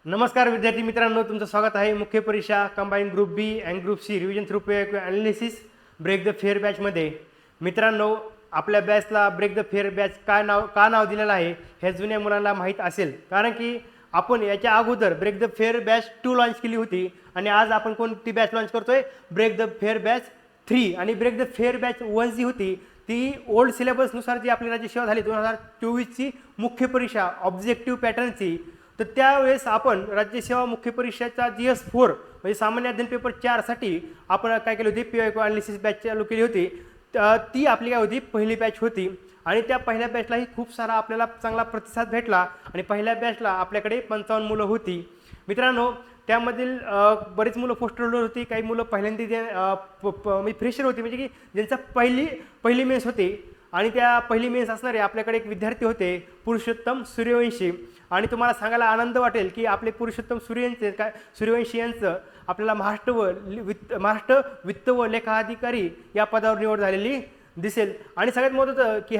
नमस्कार विद्यार्थी मित्रांनो, तुमचं स्वागत आहे मुख्य परीक्षा combine group B and group C revision through analysis break the fear बॅचमध्ये. मित्रांनो, आपल्या बॅचला ब्रेक द फेअर बॅच का नाव दिलेलं आहे हे जुन्या मुलांना माहीत असेल, कारण की आपण याच्या अगोदर break the fair batch 2 launch केली होती आणि आज आपण कोणती बॅच लॉन्च करतोय, ब्रेक द फेअर बॅच 3. आणि ब्रेक द फेअर बॅच 1 जी होती ती ओल्ड सिलेबसनुसार जी आपली राज्य सेवा झाली 2024ची मुख्य परीक्षा ऑब्जेक्टिव्ह पॅटर्नची. तर त्यावेळेस आपण राज्यसेवा मुख्य परीक्षेचा GS4 म्हणजे सामान्य अध्ययन पेपर 4साठी आपण काय केली होती, PYQ ॲनालिसिस बॅच चालू केली होती. ती आपली काय होती, पहिली बॅच होती आणि त्या पहिल्या बॅचलाही खूप सारा आपल्याला चांगला प्रतिसाद भेटला आणि पहिल्या बॅचला आपल्याकडे 55 मुलं होती. मित्रांनो, त्यामधील बरेच मुलं पोस्ट होल्डर होती, काही मुलं पहिल्यांदा म्हणजे फ्रेशर होती, म्हणजे की ज्यांचा पहिली मेन्स होती. आणि त्या पहिली मेन्स असणारे आपल्याकडे एक विद्यार्थी होते पुरुषोत्तम सूर्यवंशी. आणि तुम्हाला सांगायला आनंद वाटेल की आपले पुरुषोत्तम सूर्यवंशी यांचं आपल्याला महाराष्ट्र वित्त व लेखाधिकारी या पदावर निवड झालेली दिसेल. आणि सगळ्यात महत्त्वाचं की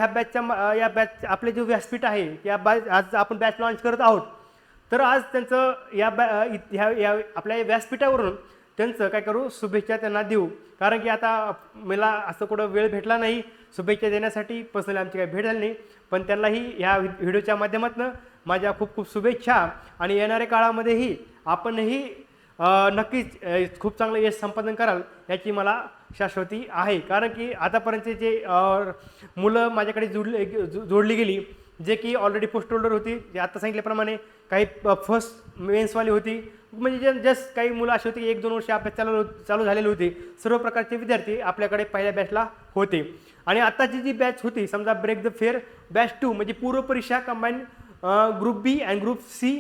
या बॅच आपले जे व्यासपीठ आहे आज आपण बॅच लॉन्च करत आहोत. तर आज त्यांचं आपल्या व्यासपीठावरून त्यांचं काय करू, शुभेच्छा त्यांना देऊ. कारण की आता मला असं कुठं वेळ भेटला नाही शुभेच्छा देण्यासाठी, पर्सनली आमची काही भेट झाली नाही, पण त्यांनाही ह्या व्हिडिओच्या माध्यमातून माझ्या खूप खूप शुभेच्छा. आणि येणाऱ्या काळामध्येही आपणही नक्कीच खूप चांगलं यश संपादन कराल याची मला शाश्वती आहे. कारण की आतापर्यंतचे जे मुलं माझ्याकडे जोडली गेली, जे की ऑलरेडी पोस्ट होल्डर होती, जे आता सांगितल्याप्रमाणे काही फर्स्ट मेन्सवाली होती, म्हणजे जस्ट काही मुलं अशी होती की 1-2 वर्ष अभ्यास चालू झालेली होती. सर्व प्रकारचे विद्यार्थी आपल्याकडे पहिल्या बॅचला होते. आणि आत्ताची जी बॅच होती, समजा ब्रेक द फेअर बॅच 2 म्हणजे पूर्व परीक्षा combine group B and group C,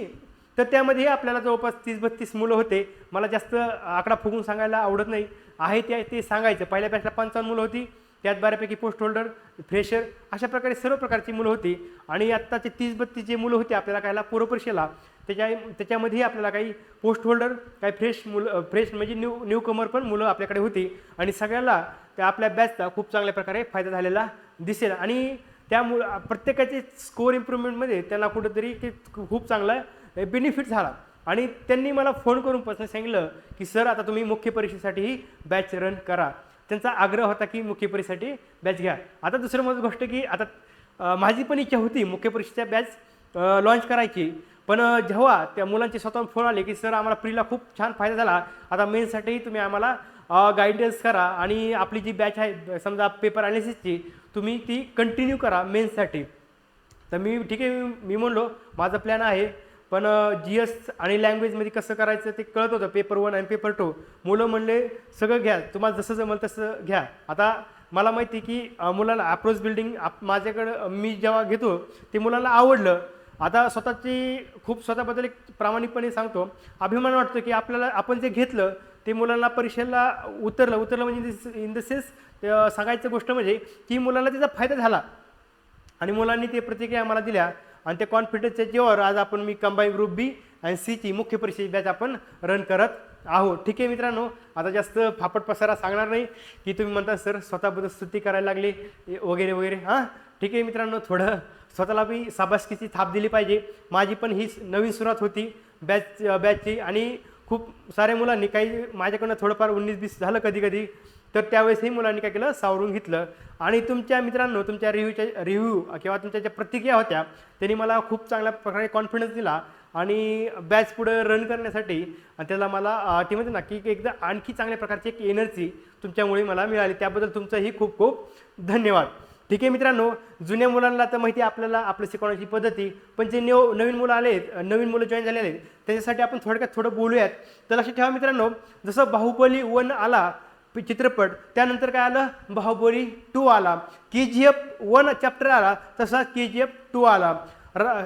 तर त्यामध्ये आपल्याला जवळपास 30-32 मुलं होते. मला जास्त आकडा फुगून सांगायला आवडत नाही, आहे ते सांगायचं. पहिल्या बॅचला 55 मुलं होती, त्यात बऱ्यापैकी पोस्ट होल्डर, फ्रेशर अशा सर्व प्रकारची मुलं होती. आणि आत्ताचे 30-32 जे मुलं होती आपल्याला कायला पूर्व परीक्षेला, त्याच्यामध्ये आपल्याला काही पोस्ट होल्डर, काही फ्रेश म्हणजे न्यू कमर पण मुलं आपल्याकडे होती. आणि सगळ्याला त्या आपल्या बॅचचा खूप चांगल्या प्रकारे फायदा झालेला दिसेल. आणि त्यामुळे प्रत्येकाचे स्कोअर इम्प्रूव्हमेंटमध्ये त्यांना कुठंतरी ते खूप चांगला बेनिफिट झाला. आणि त्यांनी मला फोन करून पर्सनली सांगितलं की सर, आता तुम्ही मुख्य परीक्षेसाठीही बॅच रन करा. त्यांचा आग्रह होता की मुख्य परीक्षेसाठी बॅच घ्या. आता दुसरं गोष्ट की आता माझी पण इच्छा होती मुख्य परीक्षेच्या बॅच लॉन्च करायची, पण जेव्हा त्या मुलांचे स्वतःहून फोन आले की सर, आम्हाला प्रीला खूप छान फायदा झाला, आता मेन्ससाठीही तुम्ही आम्हाला गाईडन्स करा आणि आपली जी बॅच आहे समजा पेपर ॲनालिसिसची, तुम्ही ती कंटिन्यू करा मेन्ससाठी. तर ठीक आहे, मी म्हणलो माझा प्लॅन आहे, पण GS आणि लँग्वेजमध्ये कसं करायचं ते कळत होतं. पेपर 1 आणि पेपर 2 मुलं म्हणले सगळं घ्या, तुम्हाला जसं जमेल तसं घ्या. आता मला माहिती की मुलांना अप्रोच बिल्डिंग माझ्याकडं मी जेव्हा घेतो ते मुलांना आवडलं. आता स्वतःबद्दल एक प्रामाणिकपणे सांगतो, अभिमान वाटतो की आपण जे घेतलं ते मुलांना परीक्षेला उतरलं म्हणजे इन द सेन्स सांगायचं गोष्ट म्हणजे की मुलांना त्याचा फायदा झाला. आणि मुलांनी ते प्रतिक्रिया आम्हाला दिल्या आणि त्या कॉन्फिडन्सच्या जेव्हा आज मी कंबाईन ग्रुप बी आणि सीची मुख्य परीक्षेची बॅच आपण रन करत आहोत. ठीक आहे मित्रांनो, आता जास्त फापट पसारा सांगणार नाही की तुम्ही म्हणता सर स्वतःबद्दल स्तुती करायला लागली वगैरे वगैरे. ठीक आहे मित्रांनो, स्वतःला मी शाबासकीची थाप दिली पाहिजे. माझी पण ही नवीन सुरुवात होती बॅचची आणि खूप साऱ्या मुलांनी, काही माझ्याकडनं थोडंफार 19-20 झालं कधी, तर त्यावेळेसही मुलांनी काय केलं, सावरून घेतलं. आणि तुमच्या मित्रांनो, तुमच्या रिव्ह्यू किंवा तुमच्या ज्या प्रतिक्रिया होत्या त्यांनी मला खूप चांगल्या प्रकारे कॉन्फिडन्स दिला आणि बॅच पुढे रन करण्यासाठी. आणि त्याला मला ते म्हणते ना की एकदा आणखी चांगल्या प्रकारची एक एनर्जी तुमच्यामुळे मला मिळाली. त्याबद्दल तुमचंही खूप खूप धन्यवाद. ठीक आहे मित्रांनो, जुन्या मुलांना तर माहिती आहे आपल्याला आपलं शिकवण्याची पद्धती, पण जे नवीन मुलं जॉईन झालेले आहेत त्याच्यासाठी आपण थोडं बोलूयात. तर लक्षात ठेवा मित्रांनो, जसं बाहुबली 1 आला चित्रपट, त्यानंतर काय आलं, बाहुबली 2 आला, KGF 1 चॅप्टर आला, तसा KGF 2 आला.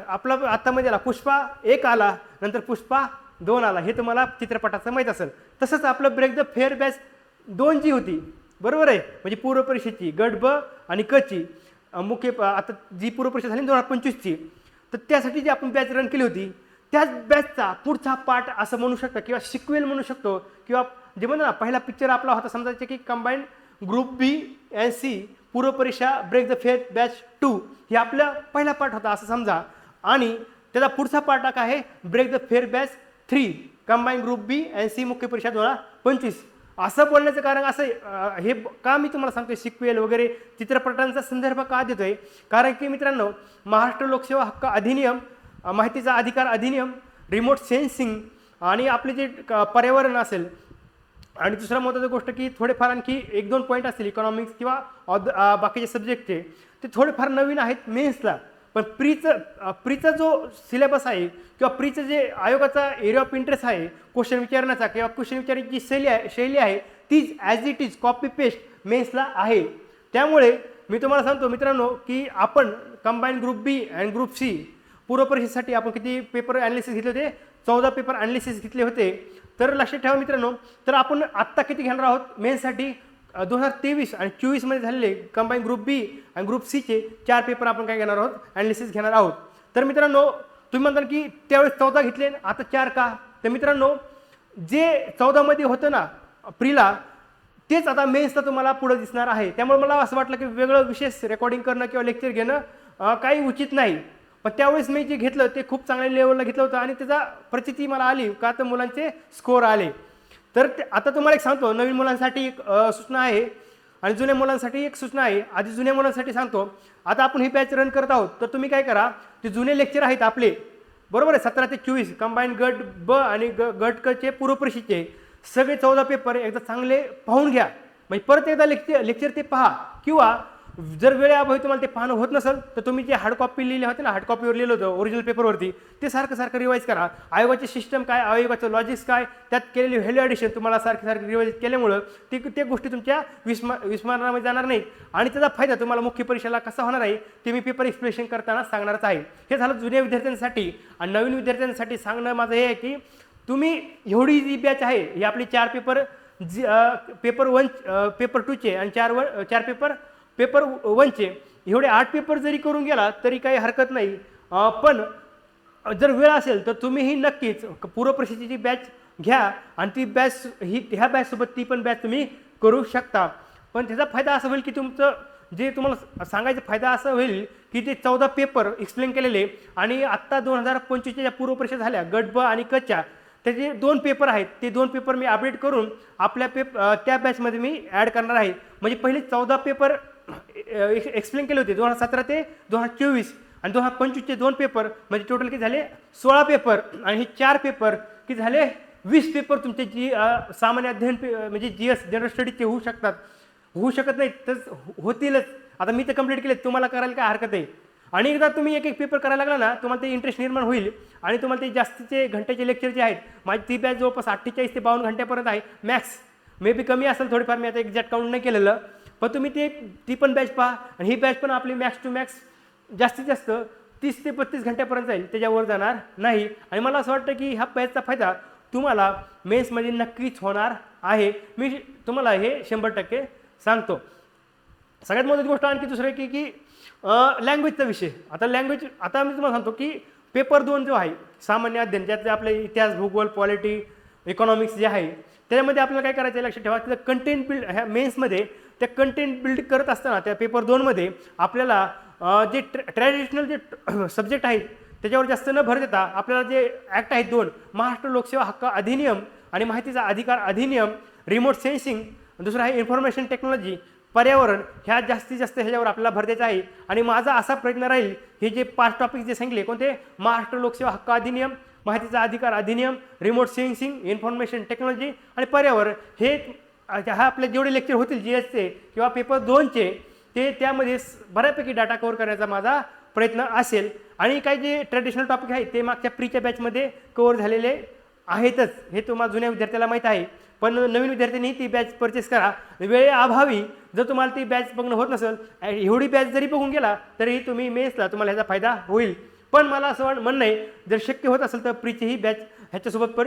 आपला आत्तामध्ये आला पुष्पा 1 आला, नंतर पुष्पा 2 आला. हे तुम्हाला चित्रपटाचं माहीत असेल. तसंच आपलं ब्रेक द फेअर बॅच 2 जी होती, बरोबर आहे, म्हणजे पूर्व परीक्षेची गट ब आणि क ची आता जी पूर्व परीक्षा झाली 2025ची, तर त्यासाठी जी आपण बॅच रन केली होती त्याच बॅचचा पुढचा पार्ट असं म्हणू शकतो किंवा सिक्वेल म्हणू शकतो. किंवा जे म्हणतो ना, पहिला पिक्चर आपला होता समजायचं की combined group B and C पूर्व परीक्षा ब्रेक द फेअर बॅच 2 हे आपला पहिला पार्ट होता असं समजा. आणि त्याचा पुढचा पार्ट काय आहे, break the fair batch 3 combine group B आणि सी मुख्य परीक्षा 2025. असं बोलण्याचं कारण असं हे का मी तुम्हाला सांगतोय सिक्वेल वगैरे चित्रपटांचा संदर्भ का देतोय, कारण की मित्रांनो महाराष्ट्र लोकसेवा हक्क अधिनियम, माहितीचा अधिकार अधिनियम, रिमोट सेन्सिंग आणि आपले जे पर्यावरण असेल आणि दुसरा महत्त्वाची गोष्ट की थोडेफार आणखी 1-2 पॉईंट असतील इकॉनॉमिक्स किंवा बाकीचे सब्जेक्टचे ते थोडेफार नवीन आहेत मेन्सला. पण प्रीचा जो सिलेबस आहे किंवा प्रीचं जे आयोगाचा एरिया ऑफ इंटरेस्ट आहे क्वेश्चन विचारण्याचा किंवा क्वेश्चन विचारण्याची जी शैली आहे तीच as it is copy paste मेन्सला आहे. त्यामुळे मी तुम्हाला सांगतो मित्रांनो की आपण कंबाईन ग्रुप बी आणि ग्रुप सी पूर्वपरीक्षेसाठी आपण किती पेपर ॲनालिसिस घेतले होते, 14 पेपर ॲनालिसिस घेतले होते. तर लक्षात ठेवा मित्रांनो, तर आपण आत्ता किती घेणार आहोत मेन्ससाठी 2023 आणि 24 झालेले कंबाईन ग्रुप बी आणि ग्रुप सीचे 4 पेपर आपण काय घेणार आहोत, ॲनालिसिस घेणार आहोत. तर मित्रांनो तुम्ही म्हणताल की त्यावेळेस 14 घेतले आता 4 का, तर मित्रांनो जे 14 होतं ना प्रीला तेच आता मेन्सला तुम्हाला पुढे दिसणार आहे. त्यामुळे मला असं वाटलं की वेगळं विशेष रेकॉर्डिंग करणं किंवा लेक्चर घेणं काही उचित नाही. पण त्यावेळेस मी जे घेतलं ते खूप चांगल्या लेवलला घेतलं होतं आणि त्याचा प्रचिती मला आली का तर मुलांचे स्कोअर आले. तर आता तुम्हाला एक सांगतो, नवीन मुलांसाठी एक सूचना आहे आणि जुन्या मुलांसाठी एक सूचना आहे. आधी जुन्या मुलांसाठी सांगतो, आता आपण ही बॅच रन करत आहोत तर तुम्ही काय करा, ते जुने लेक्चर आहेत आपले बरोबर आहे 17 ते 24 कंबाईन गट ब आणि गट क चे पूर्वपरीक्षेचे सगळे 14 पेपर एकदा चांगले पाहून घ्या. म्हणजे परत एकदा लेक्चर ते पहा किंवा जर वेळेअभावी तुम्हाला ते पाहणं होत नसेल तर तुम्ही जे हार्ड कॉपी लिहिले होते ना, हार्ड कॉपीवर लिहिलं होतं ओरिजिनल पेपरवरती, ते सारखं रिवाईज करा. आयोगाचे सिस्टम काय, आयोगाचं लॉजिक्स काय, त्यात केलेली व्हॅल्यू ॲडिशन तुम्हाला सारखी रिवाईज केल्यामुळं ते गोष्टी तुमच्या विस्मरणामध्ये जाणार नाहीत आणि त्याचा फायदा तुम्हाला मुख्य परीक्षेला कसा होणार आहे ते मी पेपर एक्सप्लेनेशन करताना सांगणारच आहे. हे झालं जुन्या विद्यार्थ्यांसाठी. आणि नवीन विद्यार्थ्यांसाठी सांगणं माझं हे आहे की तुम्ही एवढी जी बॅच आहे ही आपली 4 पेपर पेपर 1 पेपर 2चे आणि 4 पेपर 1चे एवढे 8 पेपर जरी करून गेला तरी काही हरकत नाही. पण जर वेळ असेल तर तुम्हीही नक्कीच पूर्वपरीक्षेची जी बॅच घ्या आणि ती बॅच ह्या बॅचसोबत ती पण बॅच तुम्ही करू शकता. पण त्याचा फायदा असा होईल की तुमचं जे तुम्हाला सांगायचा फायदा असा होईल की ते 14 पेपर एक्सप्लेन केलेले आणि आत्ता 2025च्या ज्या पूर्वपरीक्षा झाल्या गट ब आणि कच्या त्याचे 2 पेपर आहेत, ते 2 पेपर मी अपडेट करून आपल्या त्या बॅचमध्ये मी ॲड करणार आहे. म्हणजे पहिले 14 पेपर एक्सप्लेन केले होते 2017 ते 2024 आणि 2025चे 2 पेपर म्हणजे टोटल किती झाले 16 पेपर आणि हे 4 पेपर किती झाले 20 पेपर तुमचे जी सामान्य अध्ययन म्हणजे GS जनरल स्टडीजचे होऊ शकत नाही तर होतीलच. आता मी तर कंप्लीट केले, तुम्हाला करायला काय हरकत आहे. आणि एकदा तुम्ही एक पेपर करायला लागला ना तुम्हाला ते इंटरेस्ट निर्माण होईल आणि तुम्हाला ते जास्तीचे घंट्याचे लेक्चर जे आहेत माझी ती बॅच जवळपास 48 ते 52 घंट्यापर्यंत आहे मॅक्स. मे बी कमी असेल थोडीफार, मी आता एक्झॅक्ट काउंट नाही केलेलं. पण तुम्ही ती पण बॅच पहा आणि ही बॅच पण आपली मॅक्स टू मॅक्स जास्तीत जास्त 30 ते 32 घंट्यापर्यंत जाईल, त्याच्यावर जाणार नाही. आणि मला असं वाटतं की ह्या बॅचचा फायदा तुम्हाला मेन्समध्ये नक्कीच होणार आहे. मी तुम्हाला हे 100% सांगतो. सगळ्यात महत्त्वाची गोष्ट आणखी दुसरं की लँग्वेजचा विषय. आता मी तुम्हाला सांगतो की पेपर 2 जो आहे सामान्य अध्ययन ज्यात आपले इतिहास, भूगोल, पॉलिटी, इकॉनॉमिक्स जे आहे त्याच्यामध्ये आपल्याला काय करायचं आहे लक्षात ठेवा. त्याचं कंटेंट बिल्ड ह्या मेन्समध्ये त्या कंटेंट बिल्ड करत असताना त्या पेपर 2मध्ये आपल्याला जे ट्रॅडिशनल जे सब्जेक्ट आहेत त्याच्यावर जास्त न भर देता आपल्याला जे ॲक्ट आहेत 2 महाराष्ट्र लोकसेवा हक्क अधिनियम आणि माहितीचा अधिकार अधिनियम, रिमोट सेन्सिंग, दुसरं आहे इन्फॉर्मेशन टेक्नॉलॉजी, पर्यावरण, ह्या जास्तीत जास्त ह्याच्यावर आपल्याला भर द्यायचा आहे. आणि माझा असा प्रयत्न राहील हे जे 5 टॉपिक जे सांगितले कोणते महाराष्ट्र लोकसेवा हक्क अधिनियम, माहितीचा अधिकार अधिनियम, रिमोट सेन्सिंग, इन्फॉर्मेशन टेक्नॉलॉजी आणि पर्यावरण, हे आपले जेवढे लेक्चर होतील GSचे किंवा पेपर 2चे ते त्यामध्ये बऱ्यापैकी डाटा कव्हर करण्याचा माझा प्रयत्न असेल. आणि काही जे ट्रॅडिशनल टॉपिक आहेत ते मागच्या प्रीच्या बॅचमध्ये कव्हर झालेले आहेतच, हे तुम्हाला जुन्या विद्यार्थ्याला माहीत आहे. पण नवीन विद्यार्थ्यांनी ती बॅच परचेस करा. वेळेअभावी जर तुम्हाला ती बॅच बघणं होत नसेल, एवढी बॅच जरी बघून गेला तरी तुम्ही मेन्सला तुम्हाला ह्याचा फायदा होईल. पण मला असं म्हणणं आहे जर शक्य होत असेल तर प्रीची ही बॅच ह्याच्यासोबत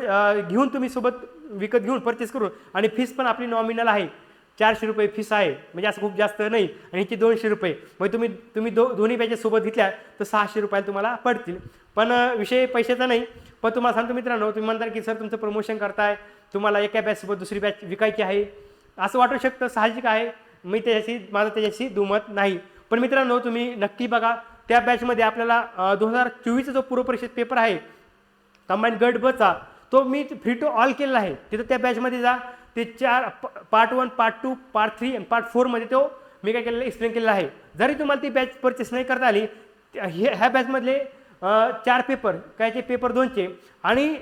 घेऊन तुम्ही सोबत विकत घेऊन परचेस करून, आणि फीस पण आपली नॉमिनल आहे 400 रुपये फीस आहे, म्हणजे असं खूप जास्त नाही. आणि ह्याची 200 रुपये, म्हणजे तुम्ही दोन्ही बॅचेस सोबत घेतल्या तर 600 रुपयाला तुम्हाला पडतील. पण विषय पैशाचा नाही. पण तुम्हाला सांगतो मित्रांनो, तुम्ही म्हणता की सर तुमचं प्रमोशन करताय, तुम्हाला एका बॅचसोबत दुसरी बॅच विकायची आहे असं वाटू शकतं, साहजिक आहे. माझं त्याच्याशी दुमत नाही. पण मित्रांनो तुम्ही नक्की बघा त्या बॅचमध्ये आपल्याला 2024चा जो पूर्वपरीक्षेत पेपर आहे कंबाईन गट बचा तो मी फ्री टू ऑल केलेला आहे. तिथं त्या बॅचमध्ये जा, ते 4 पार्ट 1 पार्ट 2 पार्ट 3 आणि पार्ट 4 मध्ये तो मी काय केलेलं एक्सप्लेन केलेला आहे. जरी तुम्हाला ती बॅच परचेस नाही करता आली, ह्या बॅचमधले 4 पेपर कायचे पेपर 2चे आणि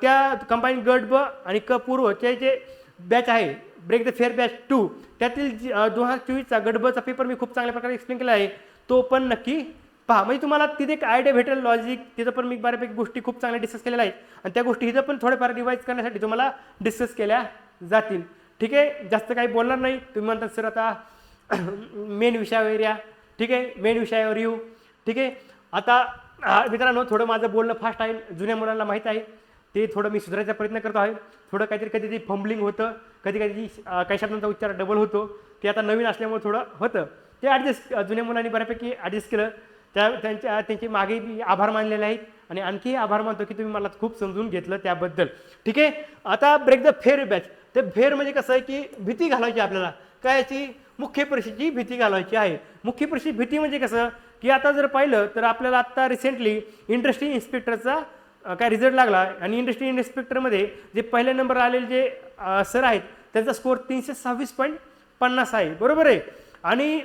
त्या कंबाईन गट ब आणि क पूर्वचे जे बॅच आहे ब्रेक द फेअर बॅच 2 त्यातील 2024चा गट बचा पेपर मी खूप चांगल्या प्रकारे एक्सप्लेन केला आहे. तो पण नक्की पहा, म्हणजे तुम्हाला तिथे एक आयडिया भेटेल लॉजिक. तिथं पण मी बऱ्यापैकी गोष्टी खूप चांगल्या डिस्कस केलेल्या आहेत आणि त्या गोष्टी इथं पण थोड्याफार रिवाईज करण्यासाठी तुम्हाला डिस्कस केल्या जातील. ठीक आहे, जास्त काही बोलणार नाही. तुम्ही म्हणतात सर आता मेन विषयावर या. ठीक आहे, मेन विषयावर येऊ. ठीक आहे, आता मित्रांनो थोडं माझं बोलणं फास्ट आहे, जुन्या मुलांना माहीत आहे. ते थोडं मी सुधारायचा प्रयत्न करतो आहे. थोडं काहीतरी कधी फंबलिंग होतं, कधी काही शब्दांचा उच्चार डबल होतो. ते आता नवीन असल्यामुळे थोडं होतं. ते ॲडजस्ट जुन्या मुलांनी बऱ्यापैकी ॲडजस्ट केलं. त्यांचे मागे मी आभार मानलेले आहेत आणि आणखी आभार मानतो की तुम्ही मला खूप समजून घेतलं त्याबद्दल. ठीक आहे, आता ब्रेक द फेअर बॅच. ते फेअर म्हणजे कसं आहे की भीती घालायची आपल्याला. काय याची? मुख्य परीक्षेची भीती घालवायची आहे. मुख्य परीक्षेची भीती म्हणजे कसं की आता जर पाहिलं तर आपल्याला आत्ता रिसेंटली इंडस्ट्री इन्स्पेक्टरचा काय रिझल्ट लागला आणि इंडस्ट्री इन्स्पेक्टरमध्ये जे पहिल्या नंबर आलेले जे सर आहेत त्यांचा स्कोअर 326.50 आहे. बरोबर आहे. आणि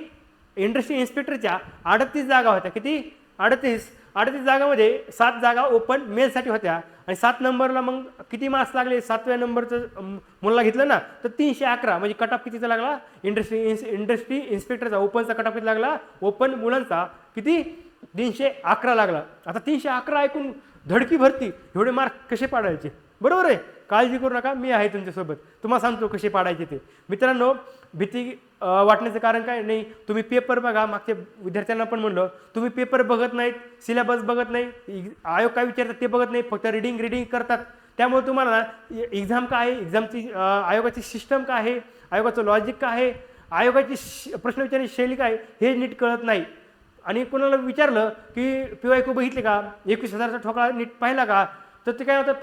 इंडस्ट्री इन्स्पेक्टरच्या 38 जागा होत्या. किती? 38 जागामध्ये 7 जागा ओपन मेलसाठी होत्या आणि 7 नंबरला मग किती मार्क्स लागले? 7व्या नंबरचं मुलाला घेतलं ना तर 311. म्हणजे कट ऑफ कितीचा लागला? इंडस्ट्री इन्स्पेक्टरचा ओपनचा कट ऑफ किती लागला? ओपन मुलांचा किती? 311 लागला. आता 311 ऐकून धडकी भरती, एवढे मार्क कसे पाडायचे? बरोबर आहे. काळजी करू नका, मी आहे तुमच्यासोबत. तुम्हाला सांगतो कसे पाडायचे ते. मित्रांनो भीती वाटण्याचं कारण काय नाही. तुम्ही पेपर बघा. मागच्या विद्यार्थ्यांना पण म्हणलं, तुम्ही पेपर बघत नाहीत, सिलेबस बघत नाही, आयोग काय विचारतात ते बघत नाही, फक्त रिडिंग करतात. त्यामुळे तुम्हाला एक्झाम काय आहे, एक्झामची आयोगाची सिस्टम काय आहे, आयोगाचं लॉजिक काय आहे, आयोगाची प्रश्न विचारण्याची शैली काय हे नीट कळत नाही. आणि कोणाला विचारलं की PYQ बघितले का, 21,000चा ठोकळा नीट पाहिला का, तर ते काय होतं,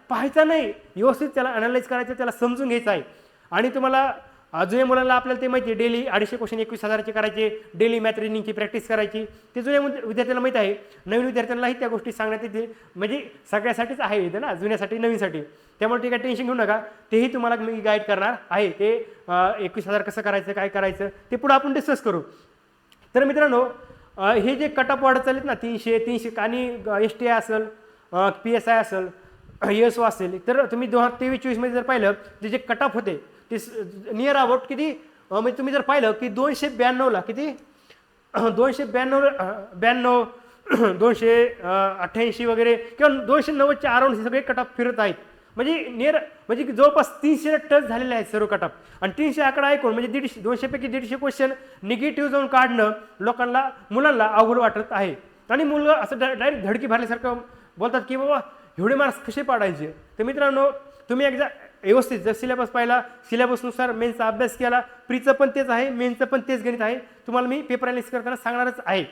पाहायचा नाही, व्यवस्थित त्याला अनालाइज करायचं, त्याला समजून घ्यायचं आहे. आणि तुम्हाला जुन्या मुलांना आपल्याला ते माहिती आहे, डेली 250 क्वेश्चन 21,000चे करायचे, डेली मॅथ रिडिंगची प्रॅक्टिस करायची. ते जुन्या विद्यार्थ्यांना माहीत आहे. नवीन विद्यार्थ्यांनाही त्या गोष्टी सांगण्यात येते. म्हणजे सगळ्यासाठीच आहे इथं ना, जुन्यासाठी नवीनसाठी. त्यामुळे ते काय टेन्शन घेऊ नका. तेही तुम्हाला मी गाईड करणार आहे. ते 21,000 कसं करायचं, काय करायचं ते पुढं आपण डिस्कस करू. तर मित्रांनो हे जे कट ऑफ वाढत चाललेत ना 300 आणि STI असेल, PSI असेल, ESO असेल, तर तुम्ही 2023-24 जर पाहिलं जे कट ऑफ होते ते नियर अबाउट किती, म्हणजे तुम्ही जर पाहिलं की 292ला किती 292 288 वगैरे किंवा 290च्या अराउंड हे सगळे कट ऑफ फिरत आहेत. म्हणजे जवळपास 300 टच झालेले आहेत सर्व कट ऑफ. आणि 300 आकडा ऐकून म्हणजे 200पैकी 150 क्वेश्चन निगेटिव्ह जाऊन काढणं मुलांना अवघड वाटत आहे. आणि मुलं असं डायरेक्ट धडकी भरल्यासारखं बोलतात की बाबा एवढे मार्क्स कसे पाडायचे. तर मित्रांनो तुम्ही एकदा व्यवस्थित जर सिलेबस पाहिला, सिलेबसनुसार मेन्सचा अभ्यास केला, प्रीचं पण तेच आहे, मेन्सचं पण तेच गणित आहे, तुम्हाला मी पेपर अनालिसिस करताना सांगणारच आहे.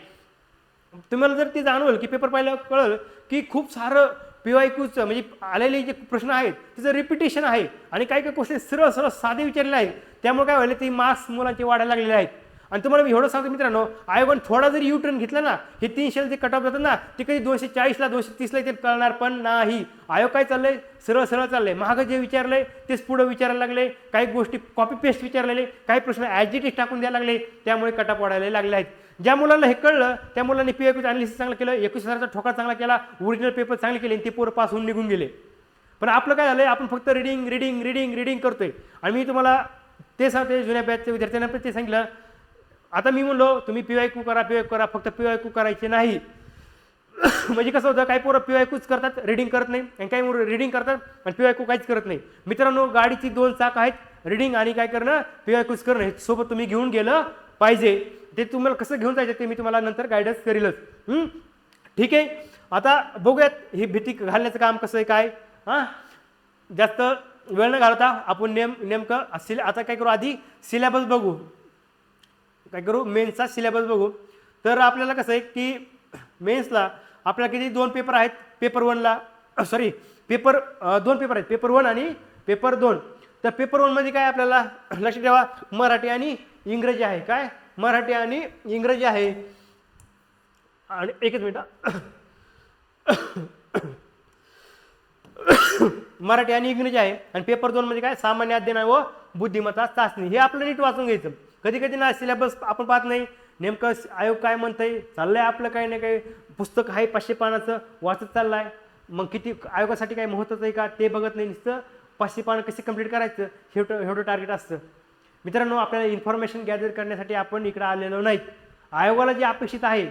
तुम्हाला जर ते जाणवलं की पेपर पाहिलं कळलं की खूप सारं PYQचं म्हणजे आलेले जे प्रश्न आहेत त्याचं रिपिटेशन आहे आणि काही क्वेश्चन सरळ साधे विचारलेले आहेत. त्यामुळे काय व्हायला, ते मार्क्स मुलांचे वाढायला लागलेले आहेत. आणि तुम्हाला मी एवढं सांगतो मित्रांनो, आयोगाने थोडा जरी U-टर्न घेतला ना, हे 300 जे कट ऑफ जातात ना ते कधी 240ला 230ला ते कळणार पण नाही. आयोग काय चाललंय, सरळ चाललंय. मागं जे विचारलंय तेच पुढं विचारायला लागले. काही गोष्टी कॉपी पेस्ट विचारलेले, काही प्रश्न ॲज इट इज टाकून द्यायला लागले. त्यामुळे कट ऑफ वाढायला लागले आहेत. ज्या मुलांना हे कळलं त्या मुलांनी PYQ अनालिसिस चांगलं केलं, 21,000चा ठोका चांगला केला, ओरिजिनल पेपर चांगले केले आणि ते पोरं पास होऊन निघून गेले. पण आपलं काय झालं, आपण फक्त रिडिंग करतोय. आणि मी तुम्हाला ते सांगते, जुन्या बॅचच्या विद्यार्थ्यांना पण ते सांगितलं. आता मी म्हणलो तुम्ही PYQ करा, फक्त PYQ करायचे नाही. म्हणजे कसं होतं, काही पोरं PYQच करतात, रिडिंग करत नाही, आणि काही मुलं रिडिंग करतात आणि PYQ काहीच करत नाही. मित्रांनो गाडीची 2 चाक आहेत, रिडिंग आणि काय करणं, PYQच करणं. हे सोबत तुम्ही घेऊन गेलं पाहिजे. ते तुम्हाला कसं घेऊन जायचं ते मी तुम्हाला नंतर गायडन्स करीलच. ठीक आहे, आता बघूयात ही भीती घालण्याचं काम कसं आहे काय. जास्त वेळ न घालता आपण नेमकं असेल. आता काय करू, आधी सिलेबस बघू. काय करू, मेन्सचा सिलेबस बघू. तर आपल्याला कसं आहे की मेन्सला आपल्याला किती 2 पेपर आहेत. पेपर 1ला पेपर 2 पेपर आहेत, पेपर 1 आणि पेपर 2. तर पेपर 1मध्ये काय आपल्याला लक्षात ठेवा, मराठी आणि इंग्रजी आहे. काय, मराठी आणि इंग्रजी आहे. आणि एकच मिनिट मराठी आणि इंग्रजी आहे आणि पेपर 2 मध्ये काय सामान्य अध्ययन व बुद्धिमत्ता चाचणी. हे आपलं नीट वाचून घ्यायचं. कधी कधी ना सिलेबस आपण पाहत नाही, नेमकं आयोग काय म्हणतंय, चाललंय आपलं काही ना काही पुस्तक आहे 500 पानाचं वाचत चाललाय, मग किती आयोगासाठी काय महत्त्वाचं आहे का ते बघत नाही, नुसतं 500 पानं कसे कंप्लीट करायचं एवढं टार्गेट असतं. मित्रांनो, आपल्याला इन्फॉर्मेशन गॅदर करण्यासाठी आपण इकडं आलेलो नाहीत. आयोगाला जे अपेक्षित आहे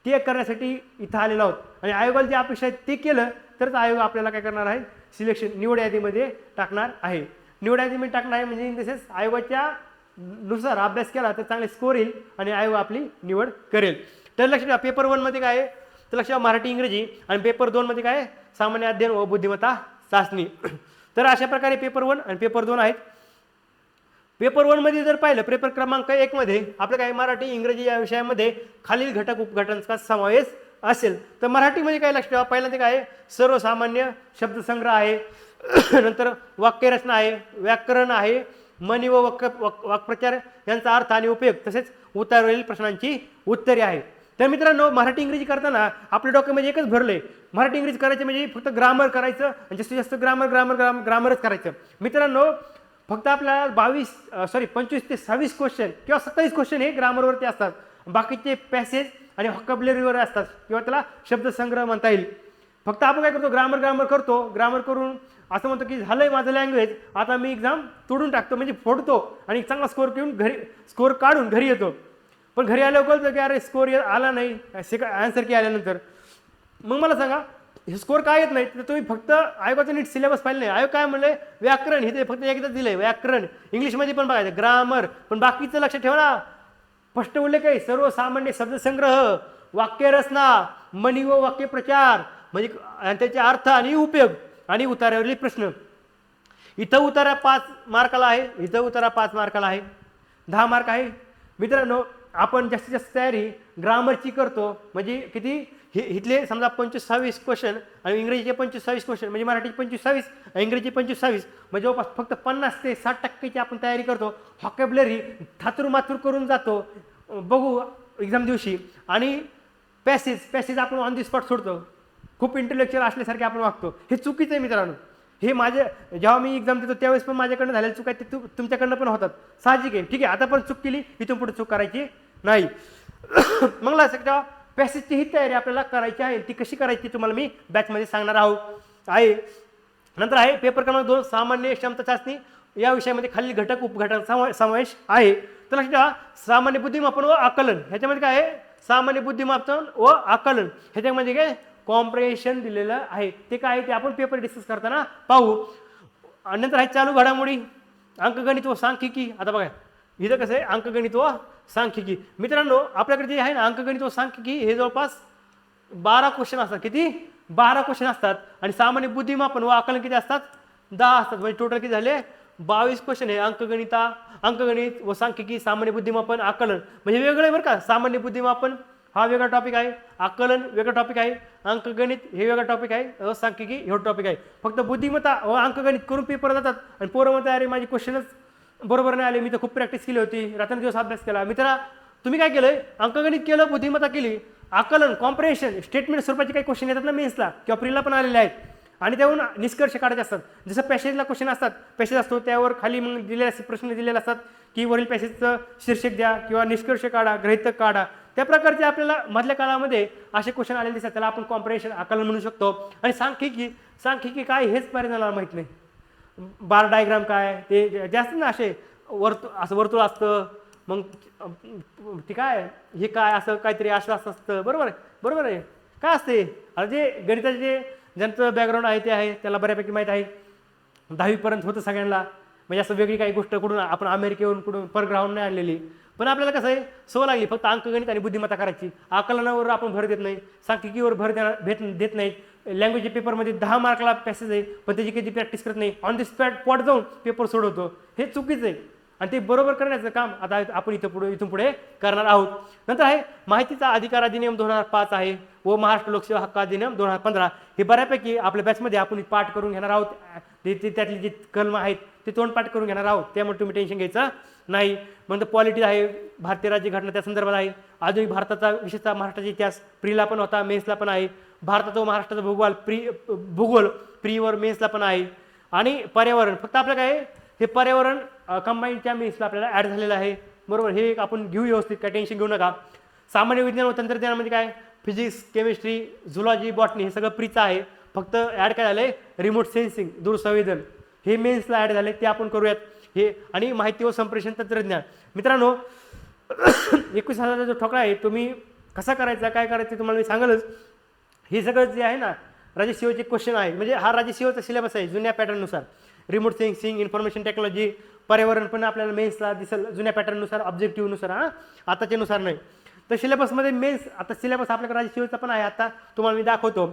ते करण्यासाठी इथं आलेलो आहोत आणि आयोगाला जे अपेक्षा आहे ते केलं तरच आयोग आपल्याला काय करणार आहे, सिलेक्शन निवड यादीमध्ये टाकणार आहे. निवड यादीमध्ये टाकणार आहे म्हणजे इन द सेन्स आयोगाच्या नुसार अभ्यास केला तर चांगले स्कोर येईल आणि आयोग आपली निवड करेल. तर लक्षात घ्या, पेपर 1 मध्ये काय आहे तर लक्षात मराठी इंग्रजी आणि पेपर 2 मध्ये काय सामान्य अध्ययन व बुद्धिमत्ता चाचणी. तर अशा प्रकारे पेपर 1 आणि पेपर 2 आहेत. पेपर 1 मध्ये जर पाहिलं पेपर क्रमांक 1 मध्ये आपलं काय मराठी इंग्रजी या विषयामध्ये खालील घटक उपघटकांचा समावेश असेल. तर मराठीमध्ये काय लक्ष ठेवा, पहिल्यांदा काय सर्वसामान्य शब्दसंग्रह आहे, नंतर वाक्यरचना आहे, व्याकरण आहे, म्हणी व वाक्प्रचार यांचा अर्थ आणि उपयोग, तसेच उत्तरावरील प्रश्नांची उत्तरे आहे. तर मित्रांनो, मराठी इंग्रजी करताना आपल्या डोक्यामध्ये एकच भरलंय, मराठी इंग्रजी करायचं म्हणजे फक्त ग्रामर करायचं आणि जास्तीत जास्त ग्रामरच करायचं. मित्रांनो, फक्त आपल्याला 25 ते 26 क्वेश्चन किंवा 27 क्वेश्चन हे ग्रामरवरती असतात, बाकीचे पॅसेज आणि व्होकॅब्युलरीवर असतात किंवा त्याला शब्दसंग्रह म्हणता येईल. फक्त आपण काय करतो, ग्रामर करतो, ग्रामर करून असं म्हणतो की झालंय माझं लँग्वेज, आता मी एक्झाम तोडून टाकतो म्हणजे फोडतो आणि चांगला स्कोर काढून घरी येतो. पण घरी आल्यावर कळतं की अरे स्कोर आला नाही आन्सर की आल्यानंतर. मग मला सांगा हे स्कोर काय येत नाही, तर तुम्ही फक्त आयोगाचं नीट सिलेबस पाहिलं नाही. आयोग काय म्हणले, व्याकरण हे ते फक्त एकदाच दिलंय, व्याकरण इंग्लिशमध्ये पण बघायचं, ग्रामर पण बाकीचं लक्ष ठेवा ना. स्पष्ट उल्लेख आहे सर्वसामान्य शब्दसंग्रह, वाक्यरचना, म्हणी व वाक्यप्रचार म्हणजे त्याचे अर्थ आणि उपयोग आणि उतारावरील प्रश्न. इथं उतारा 5 मार्काला आहे, इथं उतारा 5 मार्काला आहे, 10 मार्क आहे. मित्रांनो, आपण जास्तीत जास्त तयारी ग्रामरची करतो म्हणजे किती इथले समजा 25-26 क्वेश्चन आणि इंग्रजीचे 25-26 क्वेश्चन म्हणजे मराठीचे 25-26 इंग्रजी 25-26 म्हणजे जवळपास फक्त 50 ते 60% आपण तयारी करतो. व्होकॅब्युलरी थातूर करून जातो बघू एक्झाम दिवशी आणि पॅसेज आपण ऑन दी स्पॉट सोडतो, खूप इंटेलेक्च्युअल असल्यासारखे आपण वागतो. हे चुकीचं आहे मित्रांनो. हे माझे जेव्हा मी एक्झाम देतो त्यावेळेस पण माझ्याकडनं झालेल्या चूक आहेत ते तुमच्याकडनं पण होतात, साहजिक आहे. ठीक आहे, आता पण चूक केली, इथून पुढे चूक करायची नाही. मग लक्षात पॅसेजची ही तयारी आपल्याला करायची आहे, ती कशी करायची तुम्हाला मी बॅचमध्ये सांगणार आहे. नंतर आहे पेपर क्रमांक 2 सामान्य क्षमता चाचणी. या विषयामध्ये खालील घटक उपघटक समावेश आहे. तर लक्षात ठेवा, सामान्य बुद्धिमापन व आकलन. ह्याच्यामध्ये काय आहे, सामान्य बुद्धिमापन व आकलन ह्याच्यामध्ये काय कॉम्प्रिहेन्शन दिलेलं आहे. ते काय आहे ते आपण पेपर डिस्कस करताना पाहू. नंतर आहे चालू घडामोडी, अंकगणित व सांख्यिकी. आता बघा इथं कसं आहे, अंकगणित व सांख्यिकी. मित्रांनो, आपल्याकडे जे आहे ना अंकगणित व सांख्यिकी हे जवळपास 12 क्वेश्चन असतात. किती? 12 क्वेश्चन असतात. आणि सामान्य बुद्धिमापन व आकलन किती असतात? 10 असतात. म्हणजे टोटल किती झाले? 22 क्वेश्चन आहे. अंकगणित व सांख्यिकी, सामान्य बुद्धिमापन, आकलन म्हणजे वेगळं आहे बरं का. सामान्य बुद्धिमापन हा वेगळा टॉपिक आहे, आकलन वेगळा टॉपिक आहे, अंकगणित हे वेगळा टॉपिक आहे, सांख्यिकी हे टॉपिक आहे. फक्त बुद्धिमत्ता व अंकगणित करून पेपर जातात आणि पोरं म्हणतात अरे माझी क्वेश्चनच बरोबर नाही आले, मी तर खूप प्रॅक्टिस केली होती, रात्रंदिवस अभ्यास केला. मित्रा, तुम्ही काय केलंय, अंकगणित केलं, बुद्धिमत्ता केली, आकलन कॉम्प्रिहेन्शन स्टेटमेंट स्वरूपाचे काही क्वेश्चन येतात ना मेन्सला किंवा प्रीला पण आलेले आहेत आणि त्यावरून निष्कर्ष काढायचे असतात. जसं पॅसेजला क्वेश्चन असतात, पॅसेज असतो त्यावर खाली मग दिलेले प्रश्न दिलेले असतात की वरील पॅसेजचं शीर्षक द्या किंवा निष्कर्ष काढा, गृहीतक काढा. त्या प्रकारचे आपल्याला मधल्या काळामध्ये असे क्वेश्चन आलेले दिसतात, त्याला आपण कॉम्प्रिहेन्शन आकलन म्हणू शकतो. आणि सांख्यिकी काय हेच पर्यंत माहीत नाही. बार डायग्राम काय ते जास्त ना, असे वर्तुळ असतं, मग ते काय हे काय असं काहीतरी असं असतं. बरोबर आहे काय असते. आणि जे गणिताचे जे ज्यांचं बॅकग्राऊंड आहे ते आहे त्याला बऱ्यापैकी माहीत आहे. 10वीपर्यंत होतं सगळ्यांना, म्हणजे असं वेगळी काही गोष्ट कुठून आपण अमेरिकेवरून कुठून परग्राऊंड नाही आणलेली. पण आपल्याला कसं आहे सवय लागली फक्त अंकगणित आणि बुद्धिमत्ता करायची. आकलनावर आपण भर देत नाही, सांख्यिकीवर भर देत नाही. लँग्वेज पेपरमध्ये 10 मार्कला पॅसेज आहे पण त्याची कधी प्रॅक्टिस करत नाही, ऑन द स्पॉट जाऊन पेपर सोडवतो. हे चुकीचं आहे आणि ते बरोबर करण्याचं काम आता आपण इथून पुढे करणार आहोत. नंतर आहे माहितीचा अधिकार अधिनियम 2005 आहे व महाराष्ट्र लोकसेवा हक्क अधिनियम 2015. हे बऱ्यापैकी आपल्या बॅचमध्ये आपण पाठ करून घेणार आहोत. त्यातली जी कलम आहेत ते तोंड पाठ करून घेणार आहोत, त्यामुळे तुम्ही टेन्शन घ्यायचं नाही. म्हणजे पॉलिटी आहे, भारतीय राज्यघटना त्या संदर्भात आहे, आधुनिक भारताचा विशेषतः महाराष्ट्राचा इतिहास प्रीला पण होता, मेन्सला पण आहे. भारताचा व महाराष्ट्राचा भूगोल प्रीवर मेन्सला पण आहे. आणि पर्यावरण फक्त आपलं काय आहे, हे पर्यावरण कंबाईनच्या मेन्सला आपल्याला ॲड झालेलं आहे. बरोबर, हे एक आपण घेऊ व्यवस्थित, काय टेन्शन घेऊ नका. सामान्य विज्ञान व तंत्रज्ञानामध्ये काय फिजिक्स, केमिस्ट्री, झुलॉजी, बॉटनी हे सगळं प्रीचं आहे. फक्त ॲड काय झालं आहे रिमोट सेन्सिंग, दूरसंवेदन हे मेन्सला ॲड झाले, ते आपण करूयात. हे आणि माहिती व संप्रेषण तंत्रज्ञान. मित्रांनो 21,000चा जो ठोकळा आहे तुम्ही कसा करायचा काय करायचं तुम्हाला मी सांगेलच. हे सगळं जे आहे ना राज्य सीओचे क्वेश्चन आहे, म्हणजे हा राज्य सीओचा सिलेबस आहे जुन्या पॅटर्ननुसार. रिमोट सेन्सिंग, इन्फॉर्मेशन टेक्नॉलॉजी, पर्यावरण पण आपल्याला मेन्सला दिसेल जुन्या पॅटर्ननुसार, ऑब्जेक्टिव्हनुसार, आताच्यानुसार नाही. तर सिलेबसमध्ये मेन्स आता सिलेबस आपल्याकडे राज्य सीओचा पण आहे, आता तुम्हाला मी दाखवतो.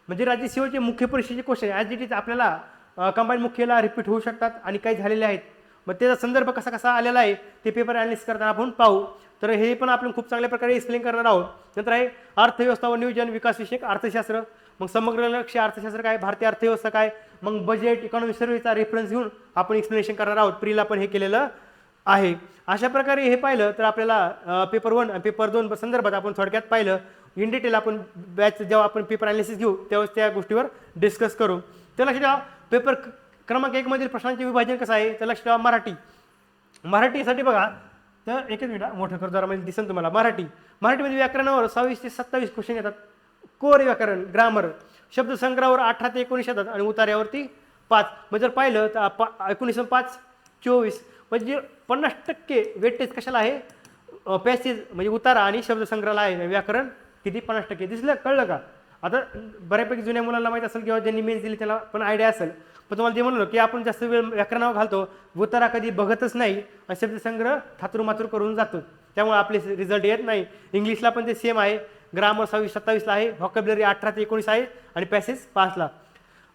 म्हणजे राज्य सीओचे मुख्य परीक्षेचे क्वेश्चन ॲज इट इज आपल्याला कंबाईन मुख्यला रिपीट होऊ शकतात आणि काही झालेले आहेत. मग त्याचा संदर्भ कसा कसा आलेला आहे ते पेपर ॲनालिसिस करताना आपण पाहू. तर हे पण आपण खूप चांगल्या प्रकारे एक्सप्लेन करणार आहोत. नंतर आहे अर्थव्यवस्था व नियोजन विकासविषयक अर्थशास्त्र. मग समग्र लक्ष अर्थशास्त्र काय, भारतीय अर्थव्यवस्था काय, मग बजेट, इकॉनॉमिक सर्व्हेचा रेफरन्स घेऊन आपण एक्सप्लेनेशन करणार आहोत. प्रीला पण हे केलेलं आहे. अशा प्रकारे हे पाहिलं तर आपल्याला पेपर 1 आणि पेपर 2 संदर्भात आपण थोडक्यात पाहिलं. इन डिटेल आपण बॅच जेव्हा आपण पेपर ॲनालिसिस घेऊ तेव्हा त्या गोष्टीवर डिस्कस करू. तर लक्ष ठेवा पेपर क्रमांक 1 मधील प्रश्नांचे विभाजन कसं आहे तर लक्ष ठेवा. मराठीसाठी बघा तर एकच मिनिट मोठं करदारामध्ये दिसेल तुम्हाला. मराठीमध्ये व्याकरणावर 26 ते 27 क्वेश्चन येतात. कोर व्याकरण, ग्रामर, शब्दसंग्रहावर 18 ते 19 येतात आणि उतार्यावरती 5. मग जर पाहिलं तर 19 5 24 म्हणजे 50% वेटेज कशाला आहे पॅसेज म्हणजे उतारा आणि शब्दसंग्रहाला आहे. व्याकरण किती 50% दिसलं, कळलं का. आता बऱ्यापैकी जुन्या मुलांना माहीत असेल किंवा ज्यांनी मेन्स दिली त्याला पण आयडिया असेल. पण तुम्हाला जे म्हणलं की आपण जास्त वेळ व्याकरणावर घालतो, उतारा कधी बघतच नाही आणि शब्दसंग्रह थातूरमातूर करून जातो, त्यामुळे आपले रिझल्ट येत नाही. इंग्लिशला पण ते सेम आहे. ग्रामर 26-27ला आहे, व्हॉकॅब्युलरी 18 ते 19 आहे आणि पॅसेज 5ला.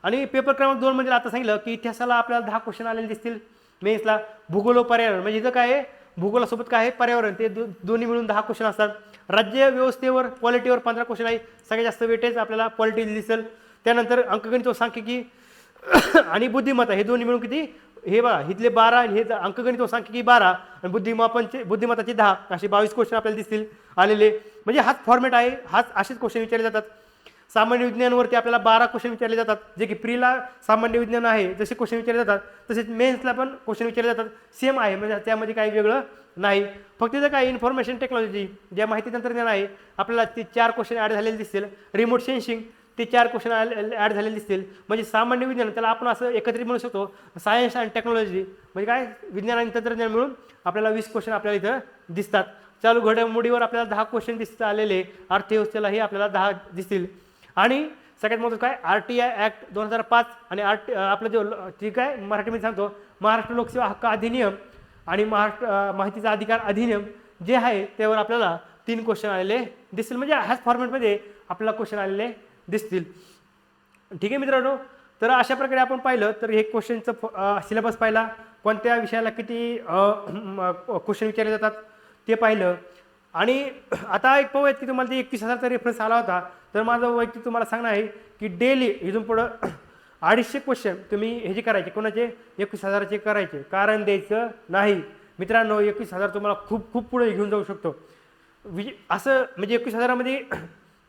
आणि पेपर क्रमांक 2 मध्ये आता सांगितलं की इतिहासाला आपल्याला 10 क्वेश्चन आलेले दिसतील मेन्सला. भूगोल व पर्यावरण म्हणजे इथं काय आहे भूगोलासोबत काय आहे पर्यावरण, ते दोन्ही मिळून 10 क्वेश्चन असतात. राज्य व्यवस्थेवर पॉलिटीवर 15 क्वेश्चन आहे. सगळ्यात जास्त वेटेज आपल्याला पॉलिटी दिसेल. त्यानंतर अंकगणित व सांख्यिकी आणि बुद्धिमत्ता हे दोन्ही मिळून किती हे बघा इथले 12 आणि हे अंकगणित व सांख्यिकी 12 आणि बुद्धिमत्ताचे 10 असे 22 क्वेश्चन आपल्याला दिसतील आलेले. म्हणजे हाच फॉर्मॅट आहे, हाच असेच क्वेश्चन विचारले जातात. सामान्य विज्ञानवरती आपल्याला 12 क्वेश्चन विचारले जातात, जे की प्रीला सामान्य विज्ञान आहे जसे क्वेश्चन विचारले जातात तसेच मेन्सला पण क्वेश्चन विचारले जातात. सेम आहे, म्हणजे त्यामध्ये काही वेगळं नाही. फक्त इथं काय इन्फॉर्मेशन टेक्नॉलॉजी ज्या माहिती तंत्रज्ञान आहे आपल्याला ते 4 क्वेश्चन ॲड झालेले दिसतील. रिमोट सेन्सिंग ते 4 क्वेश्चन ॲड झालेले दिसतील. म्हणजे सामान्य विज्ञान त्याला आपण असं एकत्रित म्हणू शकतो सायन्स आणि टेक्नॉलॉजी म्हणजे काय विज्ञान आणि तंत्रज्ञान मिळून आपल्याला 20 क्वेश्चन आपल्याला इथं दिसतात. चालू घडामोडीवर आपल्याला 10 क्वेश्चन दिसतात आलेले. अर्थव्यवस्थेलाही आपल्याला 10 दिसतील. आणि सगळ्यात महत्त्वाचं काय RTI ॲक्ट 2005 आणि आपलं जो ठीक आहे मराठीमध्ये सांगतो महाराष्ट्र लोकसेवा हक्क अधिनियम आणि माहितीचा अधिकार अधिनियम जे आहे त्यावर आपल्याला 3 क्वेश्चन आलेले दिसतील. म्हणजे ह्याच फॉर्मॅटमध्ये आपल्याला क्वेश्चन आलेले दिसतील. ठीक आहे मित्रांनो, तर अशा प्रकारे आपण पाहिलं तर हे क्वेश्चनचं सिलेबस पाहिला, कोणत्या विषयाला किती क्वेश्चन विचारले जातात ते पाहिलं. आणि आता एक पाहूयात की तुम्हाला ते 21,000चा रेफरन्स आला होता. तर माझं वैयक्तिक तुम्हाला सांगणं आहे की डेली इथून पुढं 250 क्वेश्चन तुम्ही हे जे करायचे कोणाचे 21,000चे करायचे, कारण द्यायचं नाही. मित्रांनो 21,000 तुम्हाला खूप खूप पुढे घेऊन जाऊ शकतो. असं म्हणजे 21,000मध्ये